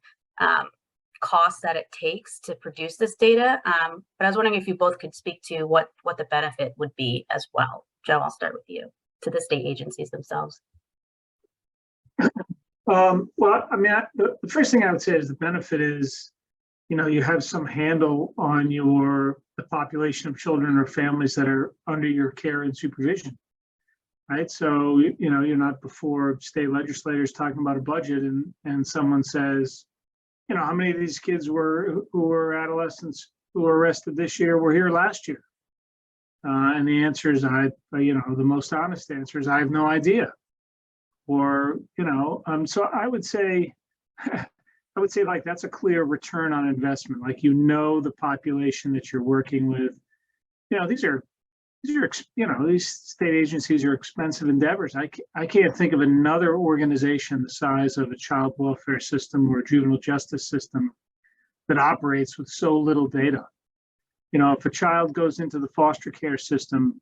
costs that it takes to produce this data. But I was wondering if you both could speak to what the benefit would be as well. Joe, I'll start with you, to the state agencies themselves. Well, I mean, the first thing I would say is the benefit is, you have some handle on the population of children or families that are under your care and supervision, right? So, you're not before state legislators talking about a budget and someone says, how many of these kids who were adolescents who were arrested this year were here last year? And the answer is, the most honest answer is, I have no idea. Or, so I would say, like, that's a clear return on investment. Like, the population that you're working with. These state agencies are expensive endeavors. I can't think of another organization the size of a child welfare system or a juvenile justice system that operates with so little data. if a child goes into the foster care system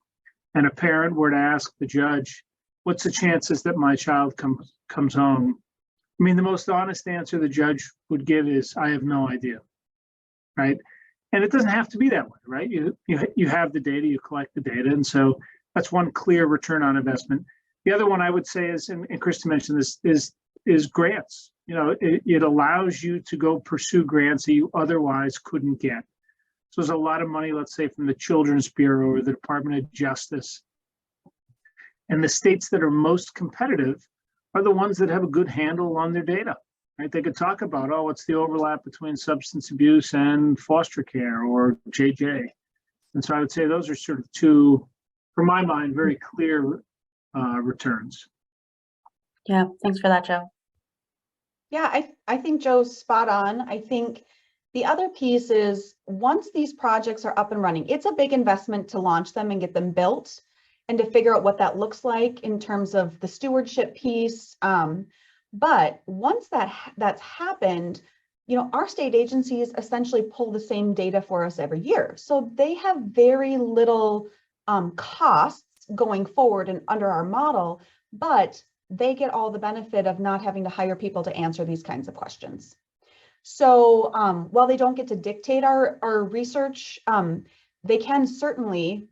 and a parent were to ask the judge, what's the chances that my child comes home? I mean, the most honest answer the judge would give is, I have no idea, right? And it doesn't have to be that way, right? You have the data, you collect the data. And so that's one clear return on investment. The other one I would say is, and Krista mentioned this, is grants. It allows you to go pursue grants that you otherwise couldn't get. So there's a lot of money, let's say, from the Children's Bureau or the Department of Justice. And the states that are most competitive are the ones that have a good handle on their data, right? They could talk about, what's the overlap between substance abuse and foster care or JJ. And so I would say those are sort of two, for my mind, very clear returns. Yeah, thanks for that, Joe. Yeah, I think Joe's spot on. I think the other piece is once these projects are up and running, it's a big investment to launch them and get them built and to figure out what that looks like in terms of the stewardship piece. But once that's happened, our state agencies essentially pull the same data for us every year. So they have very little costs going forward and under our model, but they get all the benefit of not having to hire people to answer these kinds of questions. So while they don't get to dictate our research, they can certainly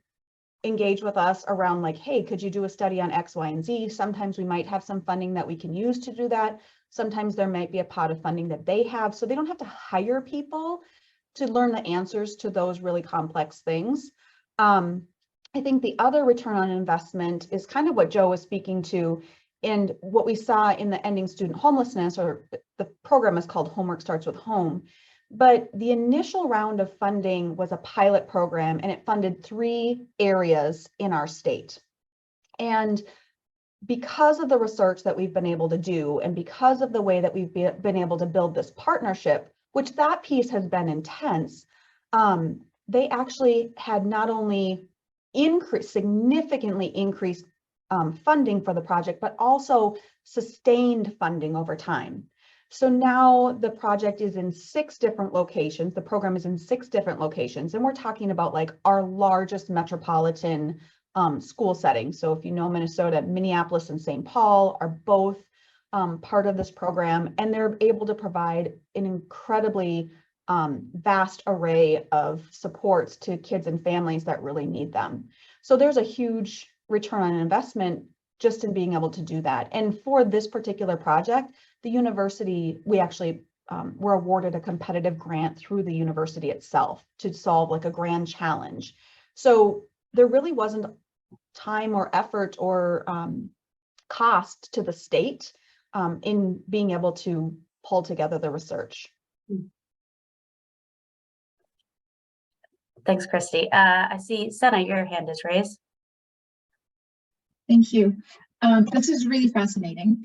engage with us around like, hey, could you do a study on X, Y, and Z? Sometimes we might have some funding that we can use to do that. Sometimes there might be a pot of funding that they have. So they don't have to hire people to learn the answers to those really complex things. I think the other return on investment is kind of what Joe was speaking to. And what we saw in the Ending Student Homelessness, or the program is called Homework Starts with Home. But the initial round of funding was a pilot program, and it funded 3 areas in our state. And because of the research that we've been able to do, and because of the way that we've been able to build this partnership, which that piece has been intense, they actually had not only significantly increased funding for the project, but also sustained funding over time. So now the project is in 6 different locations. The program is in 6 different locations, and we're talking about like our largest metropolitan school setting. So if you know Minnesota, Minneapolis and St. Paul are both part of this program, and they're able to provide an incredibly vast array of supports to kids and families that really need them. So there's a huge return on investment just in being able to do that. And for this particular project, the university, we actually were awarded a competitive grant through the university itself to solve like a grand challenge. So there really wasn't time or effort or cost to the state in being able to pull together the research. Thanks, Christy. I see, Senna, your hand is raised. Thank you. This is really fascinating.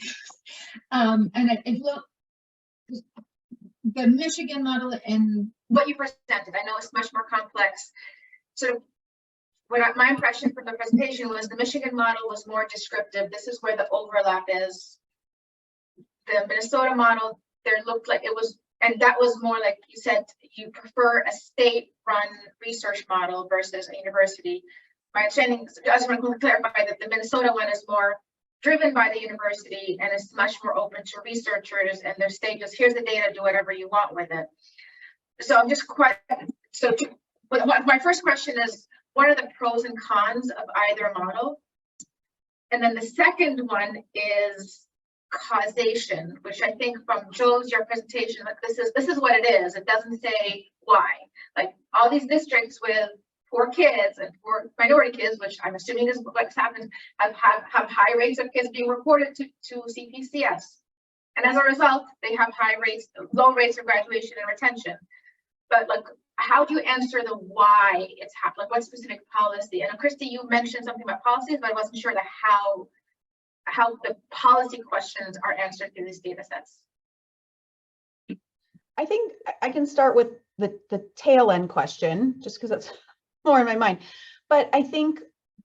And it looked, the Michigan model and what you presented, I know it's much more complex. So my impression from the presentation was the Michigan model was more descriptive. This is where the overlap is. The Minnesota model, there looked like it was, and that was more like you said, you prefer a state-run research model versus a university. My understanding, I just want to clarify that the Minnesota one is more driven by the university and is much more open to researchers, and their state just, here's the data, do whatever you want with it. So I'm just my first question is, what are the pros and cons of either model? And then the second one is causation, which I think from your presentation, like this is what it is. It doesn't say why. Like all these districts with poor kids and poor minority kids, which I'm assuming is what's happened, have high rates of kids being reported to CPCS. And as a result, they have low rates of graduation and retention. But like, how do you answer the why it's happening? Like what specific policy? And Christy, you mentioned something about policies, but I wasn't sure how the policy questions are answered through these data sets. I think I can start with the tail end question, just because it's more in my mind. But I think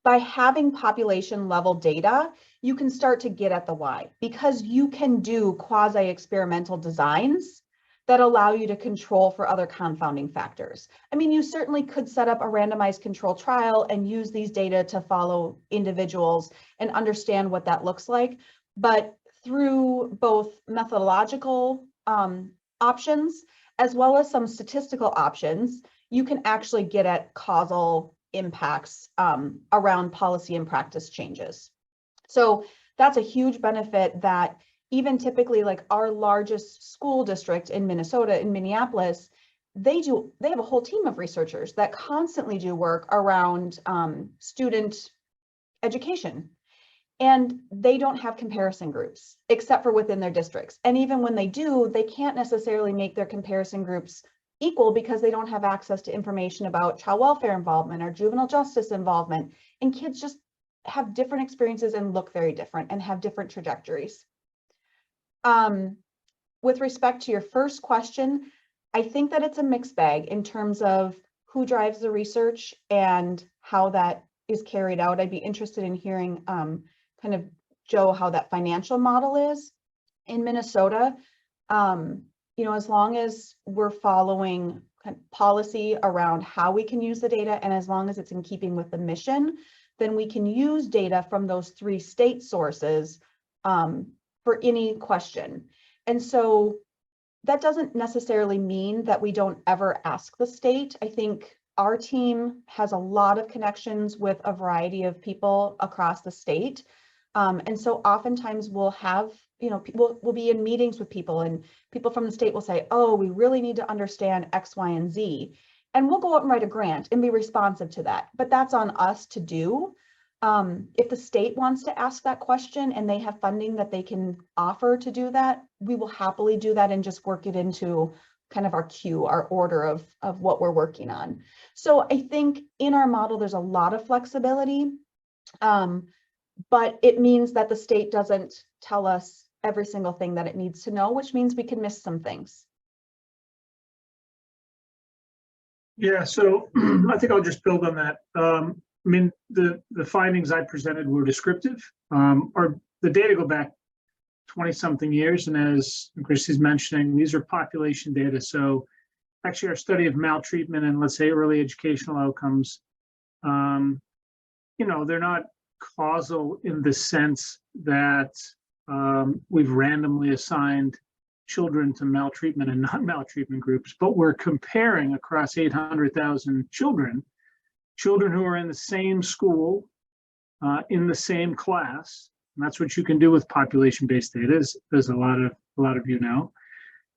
by having population level data, you can start to get at the why, because you can do quasi-experimental designs that allow you to control for other confounding factors. I mean, you certainly could set up a randomized control trial and use these data to follow individuals and understand what that looks like. But through both methodological options, as well as some statistical options, you can actually get at causal impacts around policy and practice changes. So that's a huge benefit that even typically like our largest school district in Minnesota, in Minneapolis, they have a whole team of researchers that constantly do work around student education. And they don't have comparison groups except for within their districts. And even when they do, they can't necessarily make their comparison groups equal because they don't have access to information about child welfare involvement or juvenile justice involvement. And kids just have different experiences and look very different and have different trajectories. With respect to your first question, I think that it's a mixed bag in terms of who drives the research and how that is carried out. I'd be interested in hearing kind of, Joe, how that financial model is in Minnesota. You know, as long as we're following kind of policy around how we can use the data, and as long as it's in keeping with the mission, then we can use data from those 3 state sources for any question. And so that doesn't necessarily mean that we don't ever ask the state. I think our team has a lot of connections with a variety of people across the state. And so oftentimes we'll have, you know, we'll be in meetings with people, and people from the state will say, oh, we really need to understand X, Y, and Z. And we'll go out and write a grant and be responsive to that. But that's on us to do. If the state wants to ask that question and they have funding that they can offer to do that, we will happily do that and just work it into kind of our queue, our order of what we're working on. So I think in our model, there's a lot of flexibility. But it means that the state doesn't tell us every single thing that it needs to know, which means we can miss some things. Yeah, so I think I'll just build on that. I mean, the findings I presented were descriptive. The data go back 20-something years, and as Christy's mentioning, these are population data. So actually our study of maltreatment and, let's say, early educational outcomes, you know, they're not causal in the sense that we've randomly assigned children to maltreatment and non-maltreatment groups, but we're comparing across 800,000 children who are in the same school, in the same class. And that's what you can do with population-based data, as a lot of you know.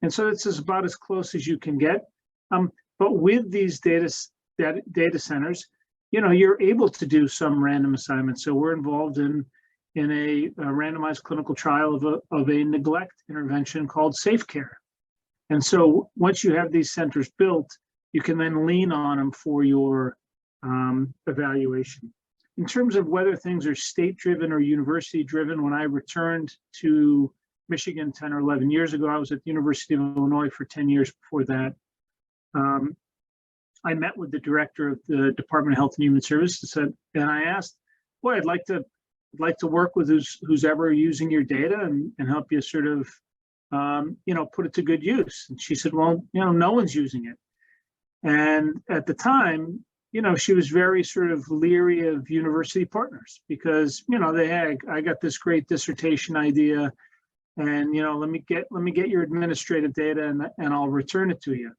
And so it's about as close as you can get. But with these data centers, you know, you're able to do some random assignments. So we're involved in a randomized clinical trial of a neglect intervention called Safe Care. And so once you have these centers built, you can then lean on them for your evaluation. In terms of whether things are state-driven or university-driven, when I returned to Michigan 10 or 11 years ago, I was at the University of Illinois for 10 years before that. I met with the director of the Department of Health and Human Services, and I asked, boy, I'd like to work with who's ever using your data and help you sort of, you know, put it to good use. And she said, well, you know, no one's using it. And at the time, you know, she was very sort of leery of university partners because, you know, I got this great dissertation idea, and, you know, let me get your administrative data and I'll return it to you.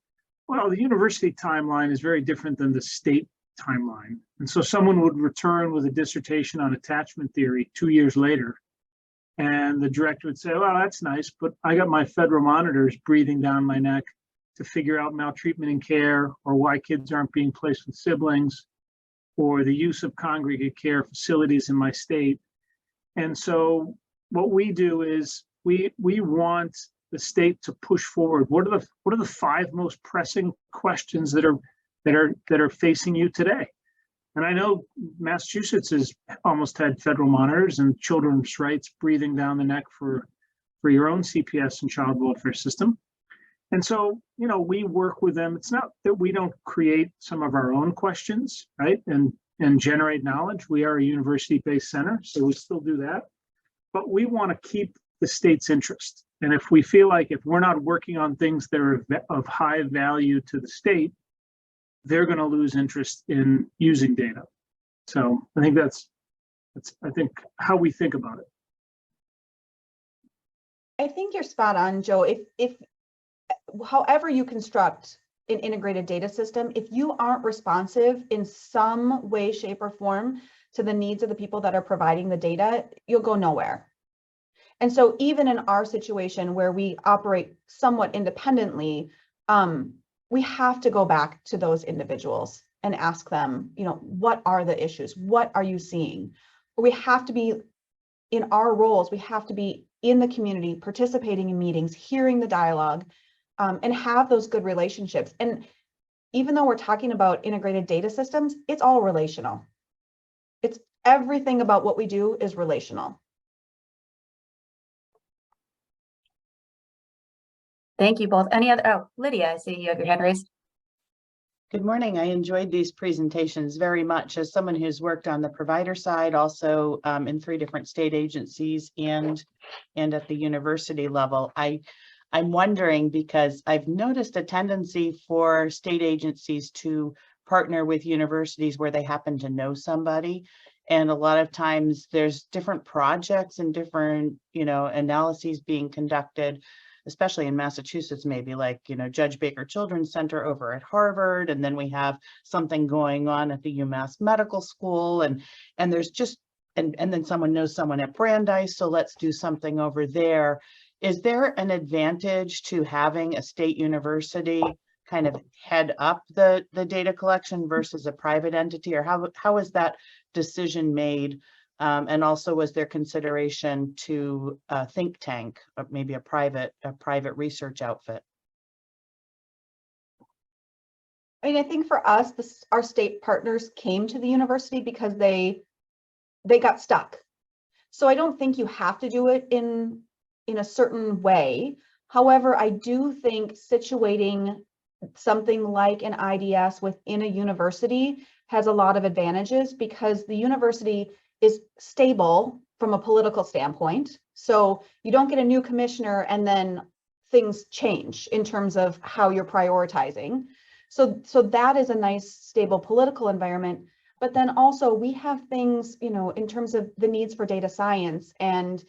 Well, the university timeline is very different than the state timeline. And so someone would return with a dissertation on attachment theory 2 years later, and the director would say, well, that's nice, but I got my federal monitors breathing down my neck to figure out maltreatment in care, or why kids aren't being placed with siblings, or the use of congregate care facilities in my state. And so what we do is we want the state to push forward. What are the 5 most pressing questions that are facing you today? And I know Massachusetts has almost had federal monitors and children's rights breathing down the neck for your own CPS and child welfare system. And so, you know, we work with them. It's not that we don't create some of our own questions, right? And generate knowledge. We are a university-based center, so we still do that. But we want to keep the state's interest. And if we feel like if we're not working on things that are of high value to the state, they're going to lose interest in using data. So I think that's I think how we think about it. I think you're spot on, Joe. If however you construct an integrated data system, if you aren't responsive in some way, shape, or form to the needs of the people that are providing the data, you'll go nowhere. And so even in our situation where we operate somewhat independently, we have to go back to those individuals and ask them, you know, what are the issues? What are you seeing? We have to be in our roles, we have to be in the community, participating in meetings, hearing the dialogue, and have those good relationships. And even though we're talking about integrated data systems, it's all relational. It's everything about what we do is relational. Thank you both. Any other, oh, Lydia, I see you have your hand raised. Good morning. I enjoyed these presentations very much as someone who's worked on the provider side, also in 3 different state agencies and at the university level. I'm wondering, because I've noticed a tendency for state agencies to partner with universities where they happen to know somebody. And a lot of times there's different projects and different, you know, analyses being conducted, especially in Massachusetts, maybe like, you know, Judge Baker Children's Center over at Harvard. And then we have something going on at the UMass Medical School. And there's just, and then someone knows someone at Brandeis. So let's do something over there. Is there an advantage to having a state university kind of head up the data collection versus a private entity, or how is that decision made? And also, was there consideration to a think tank, or maybe a private research outfit? I mean, I think for us, our state partners came to the university because they got stuck. So I don't think you have to do it in a certain way. However, I do think situating something like an IDS within a university has a lot of advantages because the university is stable from a political standpoint. So you don't get a new commissioner and then things change in terms of how you're prioritizing. So that is a nice, stable political environment. But then also we have things, you know, in terms of the needs for data science and,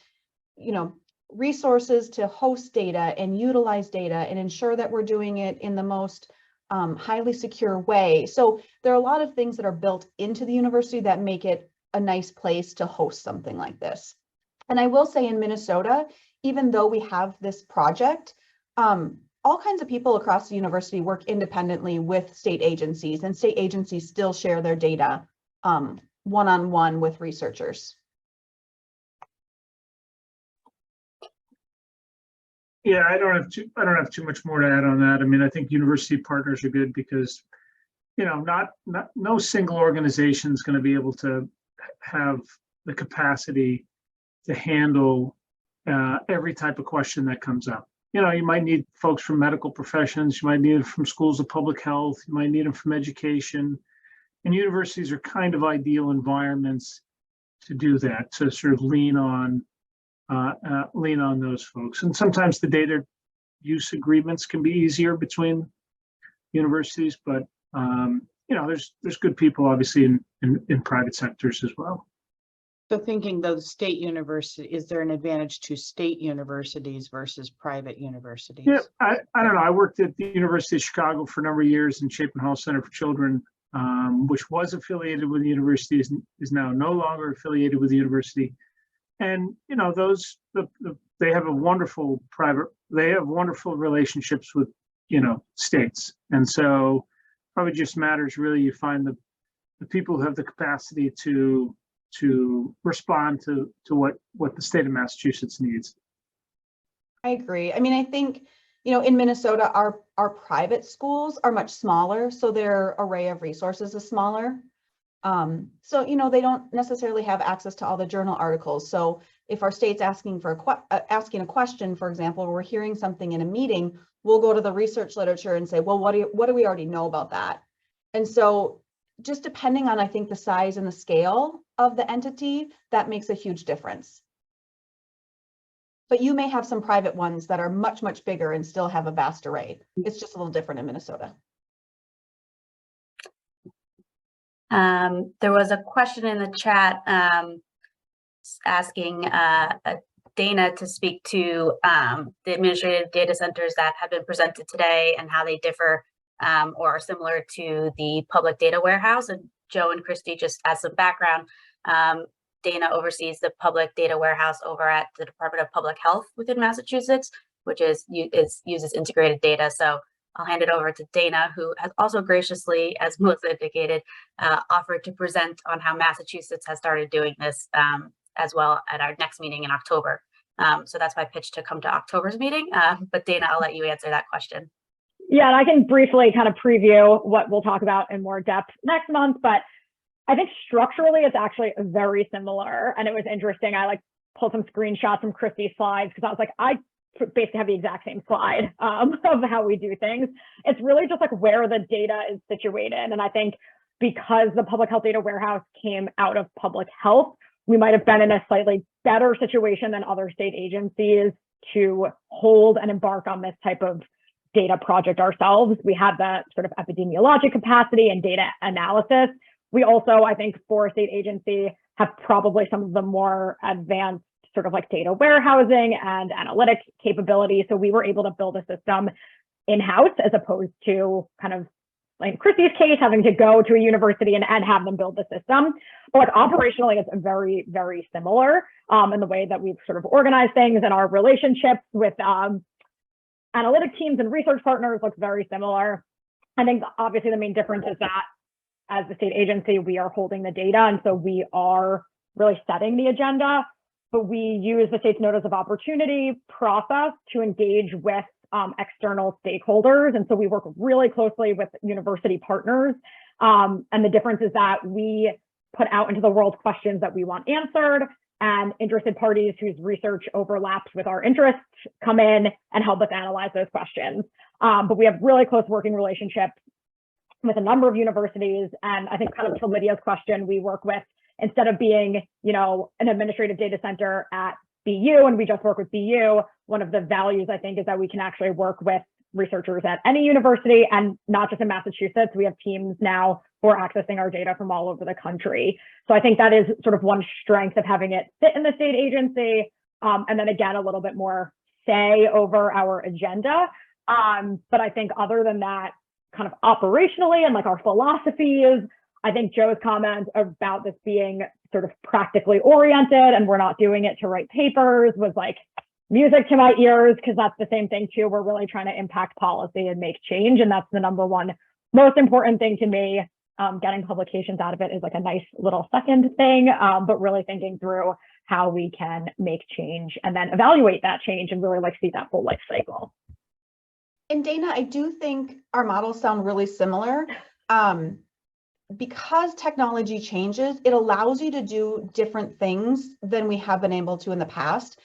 you know, resources to host data and utilize data and ensure that we're doing it in the most highly secure way. So there are a lot of things that are built into the university that make it a nice place to host something like this. And I will say in Minnesota, even though we have this project, all kinds of people across the university work independently with state agencies, and state agencies still share their data one-on-one with researchers. Yeah, I don't have too much more to add on that. I mean, I think university partners are good because, you know, no single organization is going to be able to have the capacity to handle every type of question that comes up. You know, you might need folks from medical professions, you might need them from schools of public health, you might need them from education. And universities are kind of ideal environments to do that, to sort of lean on those folks. And sometimes the data use agreements can be easier between universities, but you know, there's good people obviously in private sectors as well. So thinking those state university, is there an advantage to state universities versus private universities? Yeah, I don't know. I worked at the University of Chicago for a number of years in Chapin Hall Center for Children, which was affiliated with the university, is now no longer affiliated with the university. And you know, they have wonderful relationships with, you know, states. And so probably just matters really, you find the people who have the capacity to respond to what the state of Massachusetts needs. I agree. I mean, I think, you know, in Minnesota, our private schools are much smaller, so their array of resources is smaller. So, you know, they don't necessarily have access to all the journal articles. So if our state's asking for asking a question, for example, or we're hearing something in a meeting, we'll go to the research literature and say, well, what do we already know about that? And so just depending on, I think, the size and the scale of the entity, that makes a huge difference. But you may have some private ones that are much, much bigger and still have a vast array. It's just a little different in Minnesota. There was a question in the chat asking Dana to speak to the administrative data centers that have been presented today and how they differ or are similar to the public data warehouse. And Joe and Christy, just as some background, Dana oversees the public data warehouse over at the Department of Public Health within Massachusetts, which uses integrated data. So I'll hand it over to Dana, who has also graciously, as Melissa indicated, offered to present on how Massachusetts has started doing this as well at our next meeting in October. So that's my pitch to come to October's meeting. But Dana, I'll let you answer that question. Yeah, and I can briefly kind of preview what we'll talk about in more depth next month, but I think structurally it's actually very similar. And it was interesting. I pulled some screenshots from Christy's slides because I was like, I basically have the exact same slide of how we do things. It's really just where the data is situated. And I think because the public health data warehouse came out of public health, we might have been in a slightly better situation than other state agencies to hold and embark on this type of data project ourselves. We had that sort of epidemiologic capacity and data analysis. We also, I think, for a state agency, have probably some of the more advanced sort of data warehousing and analytic capabilities. So we were able to build a system in-house as opposed to kind of in Christy's case, having to go to a university and have them build the system. But operationally, it's very, very similar in the way that we've sort of organized things, and our relationships with analytic teams and research partners looks very similar. I think obviously the main difference is that as the state agency, we are holding the data, and so we are really setting the agenda, but we use the state's notice of opportunity process to engage with external stakeholders. And so we work really closely with university partners. And the difference is that we put out into the world questions that we want answered, and interested parties whose research overlaps with our interests come in and help us analyze those questions. But we have really close working relationships with a number of universities. And I think kind of to Lydia's question, we work with, instead of being, an administrative data center at BU and we just work with BU, one of the values I think is that we can actually work with researchers at any university, and not just in Massachusetts. We have teams now who are accessing our data from all over the country. So I think that is sort of one strength of having it sit in the state agency. And then again, a little bit more say over our agenda. But I think other than that, kind of operationally and our philosophy is, I think Joe's comment about this being sort of practically oriented and we're not doing it to write papers was music to my ears, because that's the same thing too. We're really trying to impact policy and make change. And that's the number one most important thing to me. Getting publications out of it is a nice little second thing, but really thinking through how we can make change and then evaluate that change and really see that full life cycle. And Dana, I do think our models sound really similar. Because technology changes, it allows you to do different things than we have been able to in the past.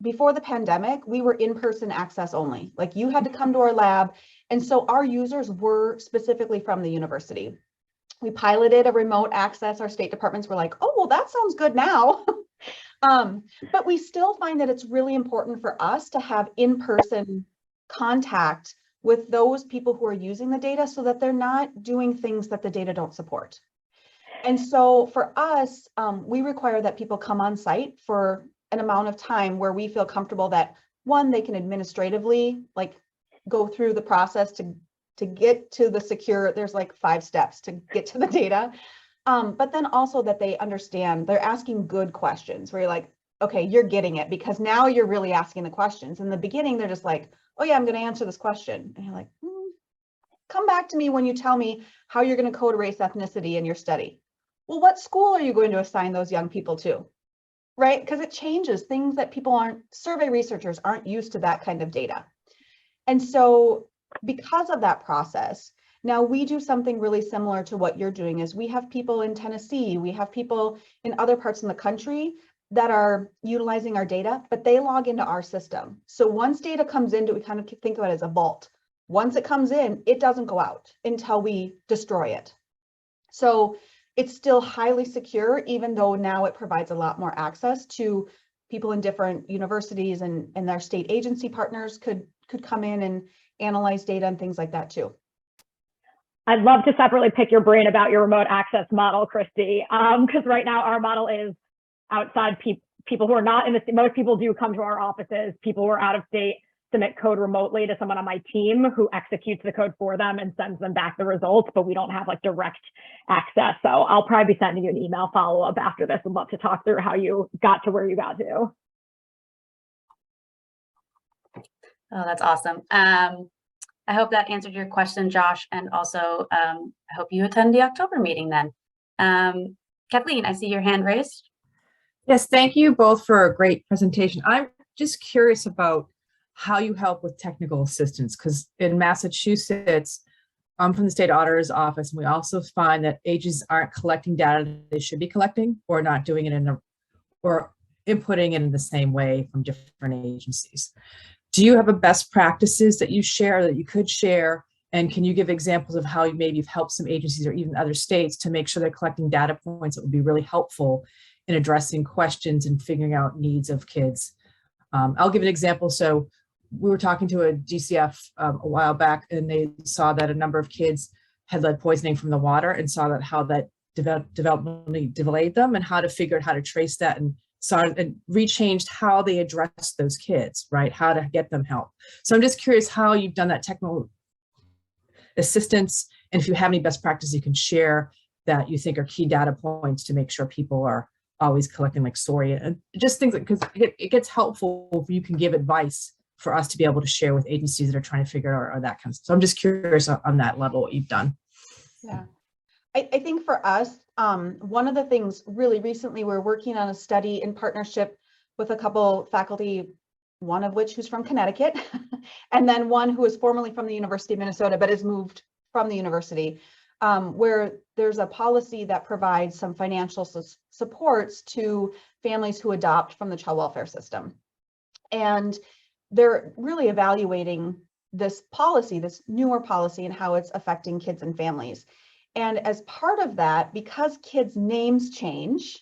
Before the pandemic, we were in-person access only. You had to come to our lab. And so our users were specifically from the university. We piloted a remote access. Our state departments were like, oh, well, that sounds good now. But we still find that it's really important for us to have in-person contact with those people who are using the data so that they're not doing things that the data don't support. And so for us, we require that people come on site for an amount of time where we feel comfortable that, one, they can administratively go through the process to get to the secure, there's 5 steps to get to the data. But then also that they understand, they're asking good questions where you're okay, you're getting it, because now you're really asking the questions. In the beginning, they're just oh yeah, I'm going to answer this question. And you're come back to me when you tell me how you're going to code race ethnicity in your study. Well, what school are you going to assign those young people to? Right? Because it changes things that survey researchers aren't used to that kind of data. And so because of that process, now we do something really similar to what you're doing. Is we have people in Tennessee, we have people in other parts in the country that are utilizing our data, but they log into our system. So once data comes in, we kind of think of it as a vault. Once it comes in, it doesn't go out until we destroy it. So it's still highly secure, even though now it provides a lot more access to people in different universities and their state agency partners could come in and analyze data and things like that too. I'd love to separately pick your brain about your remote access model, Christy, because right now our model is outside people who are not in the, most people do come to our offices, people who are out of state submit code remotely to someone on my team who executes the code for them and sends them back the results, but we don't have like direct access. So I'll probably be sending you an email follow-up after this. I'd love to talk through how you got to where you got to. Oh, that's awesome. I hope that answered your question, Josh, and also I hope you attend the October meeting then. Kathleen, I see your hand raised. Yes, thank you both for a great presentation. I'm just curious about how you help with technical assistance, because in Massachusetts, I'm from the state auditor's office, and we also find that agencies aren't collecting data they should be collecting, or not doing it or inputting it in the same way from different agencies. Do you have a best practices that you share, that you could share? And can you give examples of how you maybe have helped some agencies or even other states to make sure they're collecting data points that would be really helpful in addressing questions and figuring out needs of kids? I'll give an example. So we were talking to a DCF a while back, and they saw that a number of kids had lead poisoning from the water, and saw that how that developmentally delayed them, and how to figure out how to trace that, and started and rechanged how they address those kids, right? How to get them help. So I'm just curious how you've done that technical assistance, and if you have any best practices you can share that you think are key data points to make sure people are always collecting like SORI, and just things that, because it gets helpful if you can give advice for us to be able to share with agencies that are trying to figure out or that kind of stuff. So I'm just curious on that level what you've done. Yeah, I think for us, one of the things really recently, we're working on a study in partnership with a couple faculty, one of which who's from Connecticut, and then one who is formerly from the University of Minnesota, but has moved from the university, where there's a policy that provides some financial supports to families who adopt from the child welfare system. And they're really evaluating this policy, this newer policy, and how it's affecting kids and families. And as part of that, because kids' names change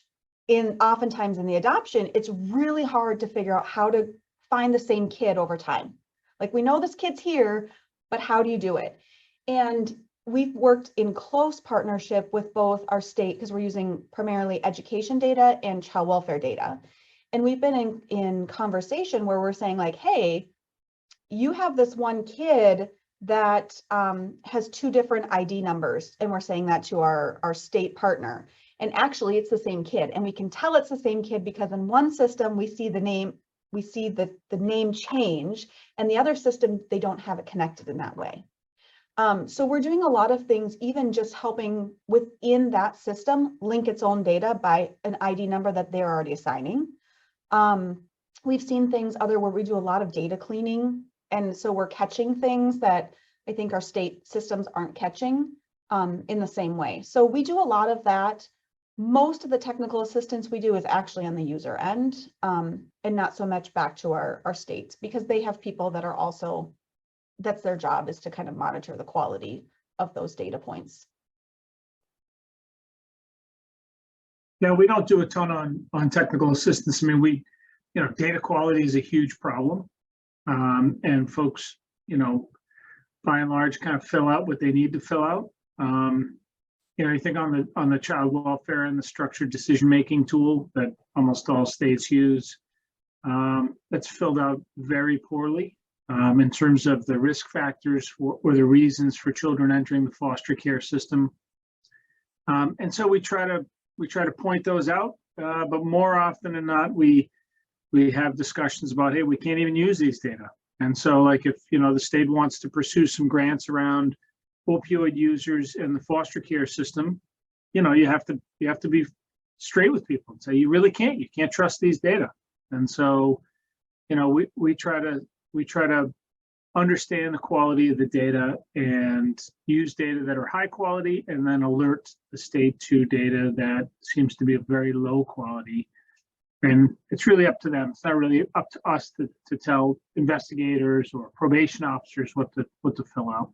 oftentimes in the adoption, it's really hard to figure out how to find the same kid over time. Like, we know this kid's here, but how do you do it? And we've worked in close partnership with both our state, because we're using primarily education data and child welfare data. And we've been in conversation where we're saying like, hey, you have this one kid that has two different ID numbers, and we're saying that to our state partner. And actually it's the same kid, and we can tell it's the same kid because in one system we see the name, we see the name change, and the other system, they don't have it connected in that way. So we're doing a lot of things, even just helping within that system link its own data by an ID number that they're already assigning. We've seen things where we do a lot of data cleaning, and so we're catching things that I think our state systems aren't catching in the same way. So we do a lot of that. Most of the technical assistance we do is actually on the user end, and not so much back to our states, because they have people that are also, that's their job, is to kind of monitor the quality of those data points. Yeah, we don't do a ton on technical assistance. I mean, data quality is a huge problem. And folks, by and large, kind of fill out what they need to fill out. I think on the child welfare and the structured decision-making tool that almost all states use, that's filled out very poorly in terms of the risk factors or the reasons for children entering the foster care system. And so we try to point those out, but more often than not, we have discussions about, hey, we can't even use these data. And so, like, if the state wants to pursue some grants around opioid users in the foster care system, you have to be straight with people and say, you really can't, you can't trust these data. And so, we try to understand the quality of the data and use data that are high quality, and then alert the state to data that seems to be of very low quality. And it's really up to them. It's not really up to us to tell investigators or probation officers what to fill out.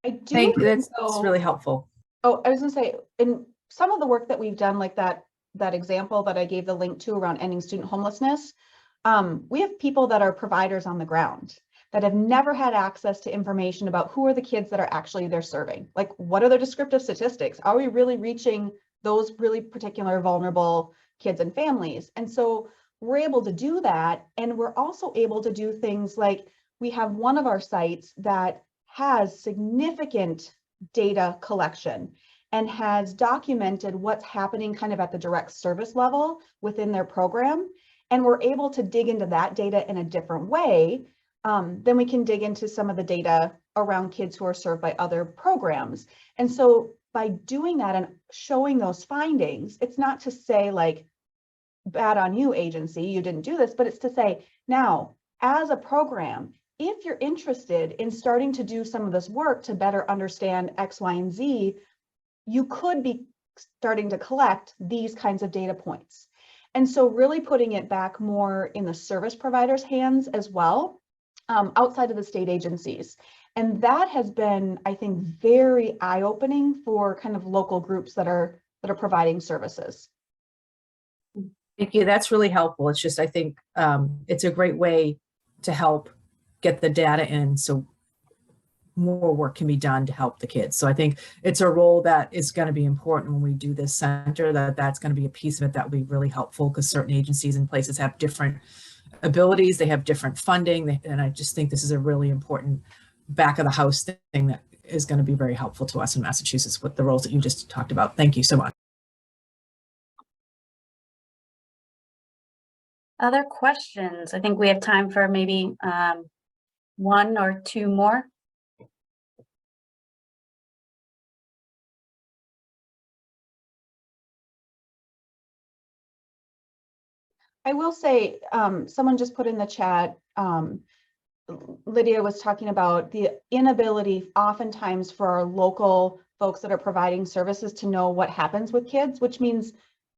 Thank you. That's really helpful. Oh, I was gonna say, in some of the work that we've done like that, that example that I gave the link to around ending student homelessness, we have people that are providers on the ground that have never had access to information about who are the kids that are actually they're serving. Like, what are the descriptive statistics? Are we really reaching those really particular vulnerable kids and families? And so we're able to do that. And we're also able to do things like, we have one of our sites that has significant data collection and has documented what's happening kind of at the direct service level within their program. And we're able to dig into that data in a different way than we can dig into some of the data around kids who are served by other programs. And so by doing that and showing those findings, it's not to say like, bad on you, agency, you didn't do this, but it's to say, now, as a program, if you're interested in starting to do some of this work to better understand X, Y, and Z, you could be starting to collect these kinds of data points. And so really putting it back more in the service provider's hands as well, outside of the state agencies. And that has been, I think, very eye-opening for kind of local groups that are providing services. Thank you. That's really helpful. It's just, I think it's a great way to help get the data in so more work can be done to help the kids. So I think it's a role that is going to be important when we do this center, that's going to be a piece of it that will be really helpful, because certain agencies and places have different abilities, they have different funding, and I just think this is a really important back of the house thing that is going to be very helpful to us in Massachusetts with the roles that you just talked about. Thank you so much. Other questions? I think we have time for maybe one or two more. I will say, someone just put in the chat, Lydia was talking about the inability oftentimes for our local folks that are providing services to know what happens with kids, which means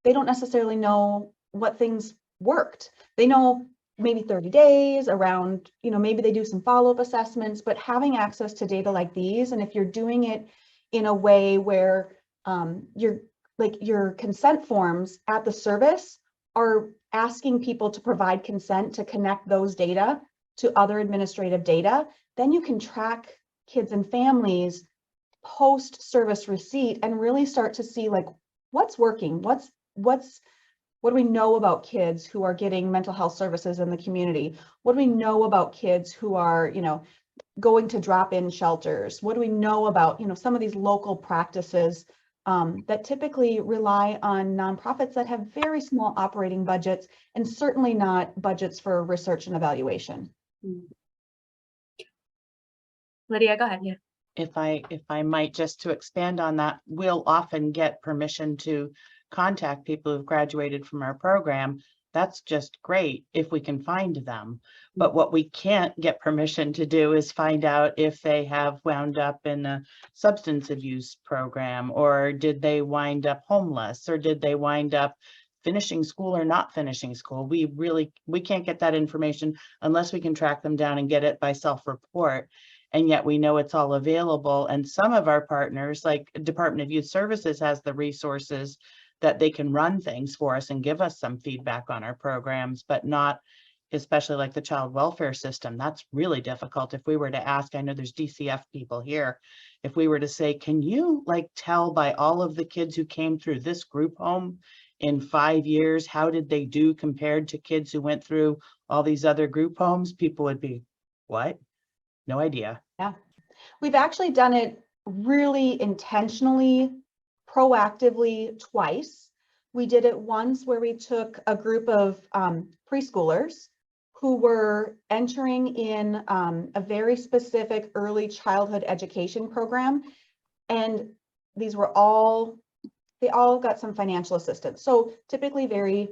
they don't necessarily know what things worked. They know maybe 30 days around, you know, maybe they do some follow-up assessments, but having access to data like these, and if you're doing it in a way where your consent forms at the service are asking people to provide consent to connect those data to other administrative data, then you can track kids and families post-service receipt and really start to see like what's working, what do we know about kids who are getting mental health services in the community? What do we know about kids who are, you know, going to drop-in shelters? What do we know about, you know, some of these local practices that typically rely on nonprofits that have very small operating budgets and certainly not budgets for research and evaluation. Lydia, go ahead. Yeah. If I might, just to expand on that, we'll often get permission to contact people who've graduated from our program. That's just great if we can find them. But what we can't get permission to do is find out if they have wound up in a substance abuse program, or did they wind up homeless, or did they wind up finishing school or not finishing school. We can't get that information unless we can track them down and get it by self-report. And yet we know it's all available. And some of our partners, like Department of Youth Services, has the resources that they can run things for us and give us some feedback on our programs, but not especially like the child welfare system. That's really difficult. If we were to ask, I know there's DCF people here, if we were to say, can you like tell by all of the kids who came through this group home in 5 years, how did they do compared to kids who went through all these other group homes? People would be, what? No idea. Yeah, we've actually done it really intentionally, proactively twice. We did it once where we took a group of preschoolers who were entering in a very specific early childhood education program. And these were they all got some financial assistance. So typically very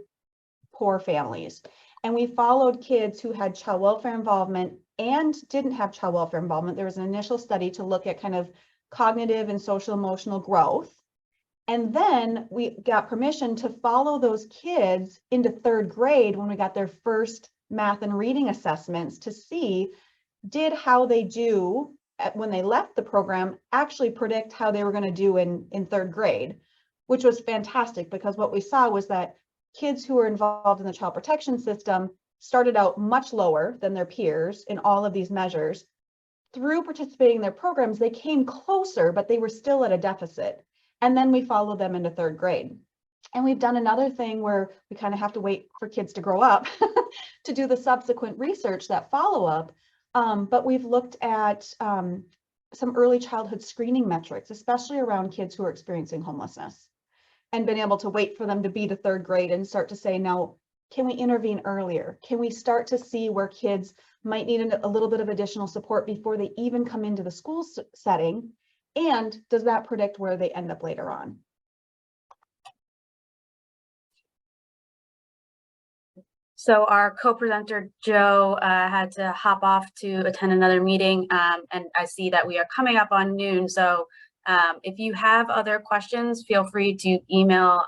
poor families. And we followed kids who had child welfare involvement and didn't have child welfare involvement. There was an initial study to look at kind of cognitive and social emotional growth. And then we got permission to follow those kids into 3rd grade when we got their first math and reading assessments to see, did how they do when they left the program actually predict how they were going to do in 3rd grade, which was fantastic because what we saw was that kids who were involved in the child protection system started out much lower than their peers in all of these measures. Through participating in their programs, they came closer, but they were still at a deficit. And then we followed them into third grade. And we've done another thing where we kind of have to wait for kids to grow up to do the subsequent research, that follow-up. But we've looked at some early childhood screening metrics, especially around kids who are experiencing homelessness, and been able to wait for them to be to third grade and start to say, now, can we intervene earlier? Can we start to see where kids might need a little bit of additional support before they even come into the school setting? And does that predict where they end up later on? So our co-presenter, Joe, had to hop off to attend another meeting, and I see that we are coming up on noon. So if you have other questions, feel free to email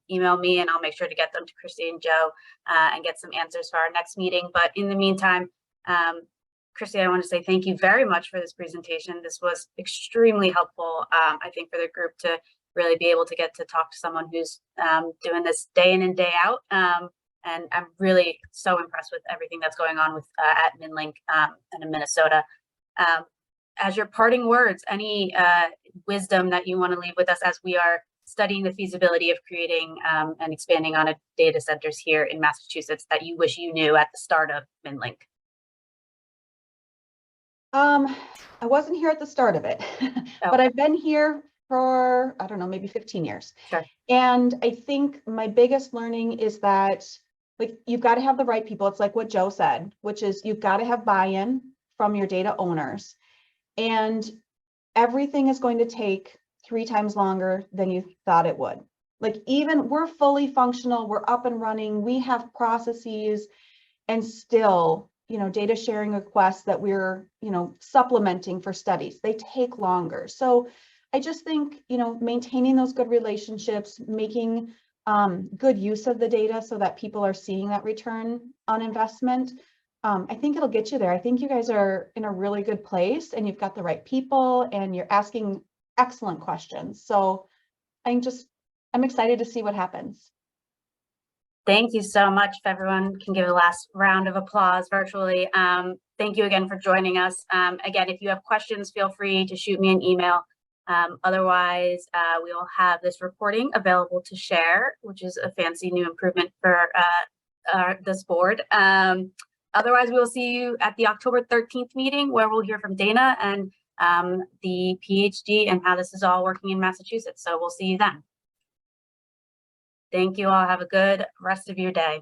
me, and I'll make sure to get them to Christy and Joe and get some answers for our next meeting. But in the meantime, Christy, I want to say thank you very much for this presentation. This was extremely helpful, I think, for the group to really be able to get to talk to someone who's doing this day in and day out. And I'm really so impressed with everything that's going on with at MinLink and in Minnesota. As your parting words, any wisdom that you want to leave with us as we are studying the feasibility of creating and expanding on data centers here in Massachusetts that you wish you knew at the start of MinLink? I wasn't here at the start of it, but I've been here for, I don't know, maybe 15 years. Sure. And I think my biggest learning is that, like, you've got to have the right people. It's like what Joe said, which is you've got to have buy-in from your data owners. And everything is going to take 3 times longer than you thought it would. Like, even we're fully functional, we're up and running, we have processes, and still, data sharing requests that we're, supplementing for studies, they take longer. So I just think, maintaining those good relationships, making good use of the data so that people are seeing that return on investment. I think it'll get you there. I think you guys are in a really good place, and you've got the right people, and you're asking excellent questions. So I'm excited to see what happens. Thank you so much. If everyone can give a last round of applause virtually. Thank you again for joining us. Again, if you have questions, feel free to shoot me an email. Otherwise, we will have this reporting available to share, which is a fancy new improvement for this board. Otherwise, we will see you at the October 13th meeting, where we'll hear from Dana and the PhD and how this is all working in Massachusetts. So we'll see you then. Thank you all. Have a good rest of your day.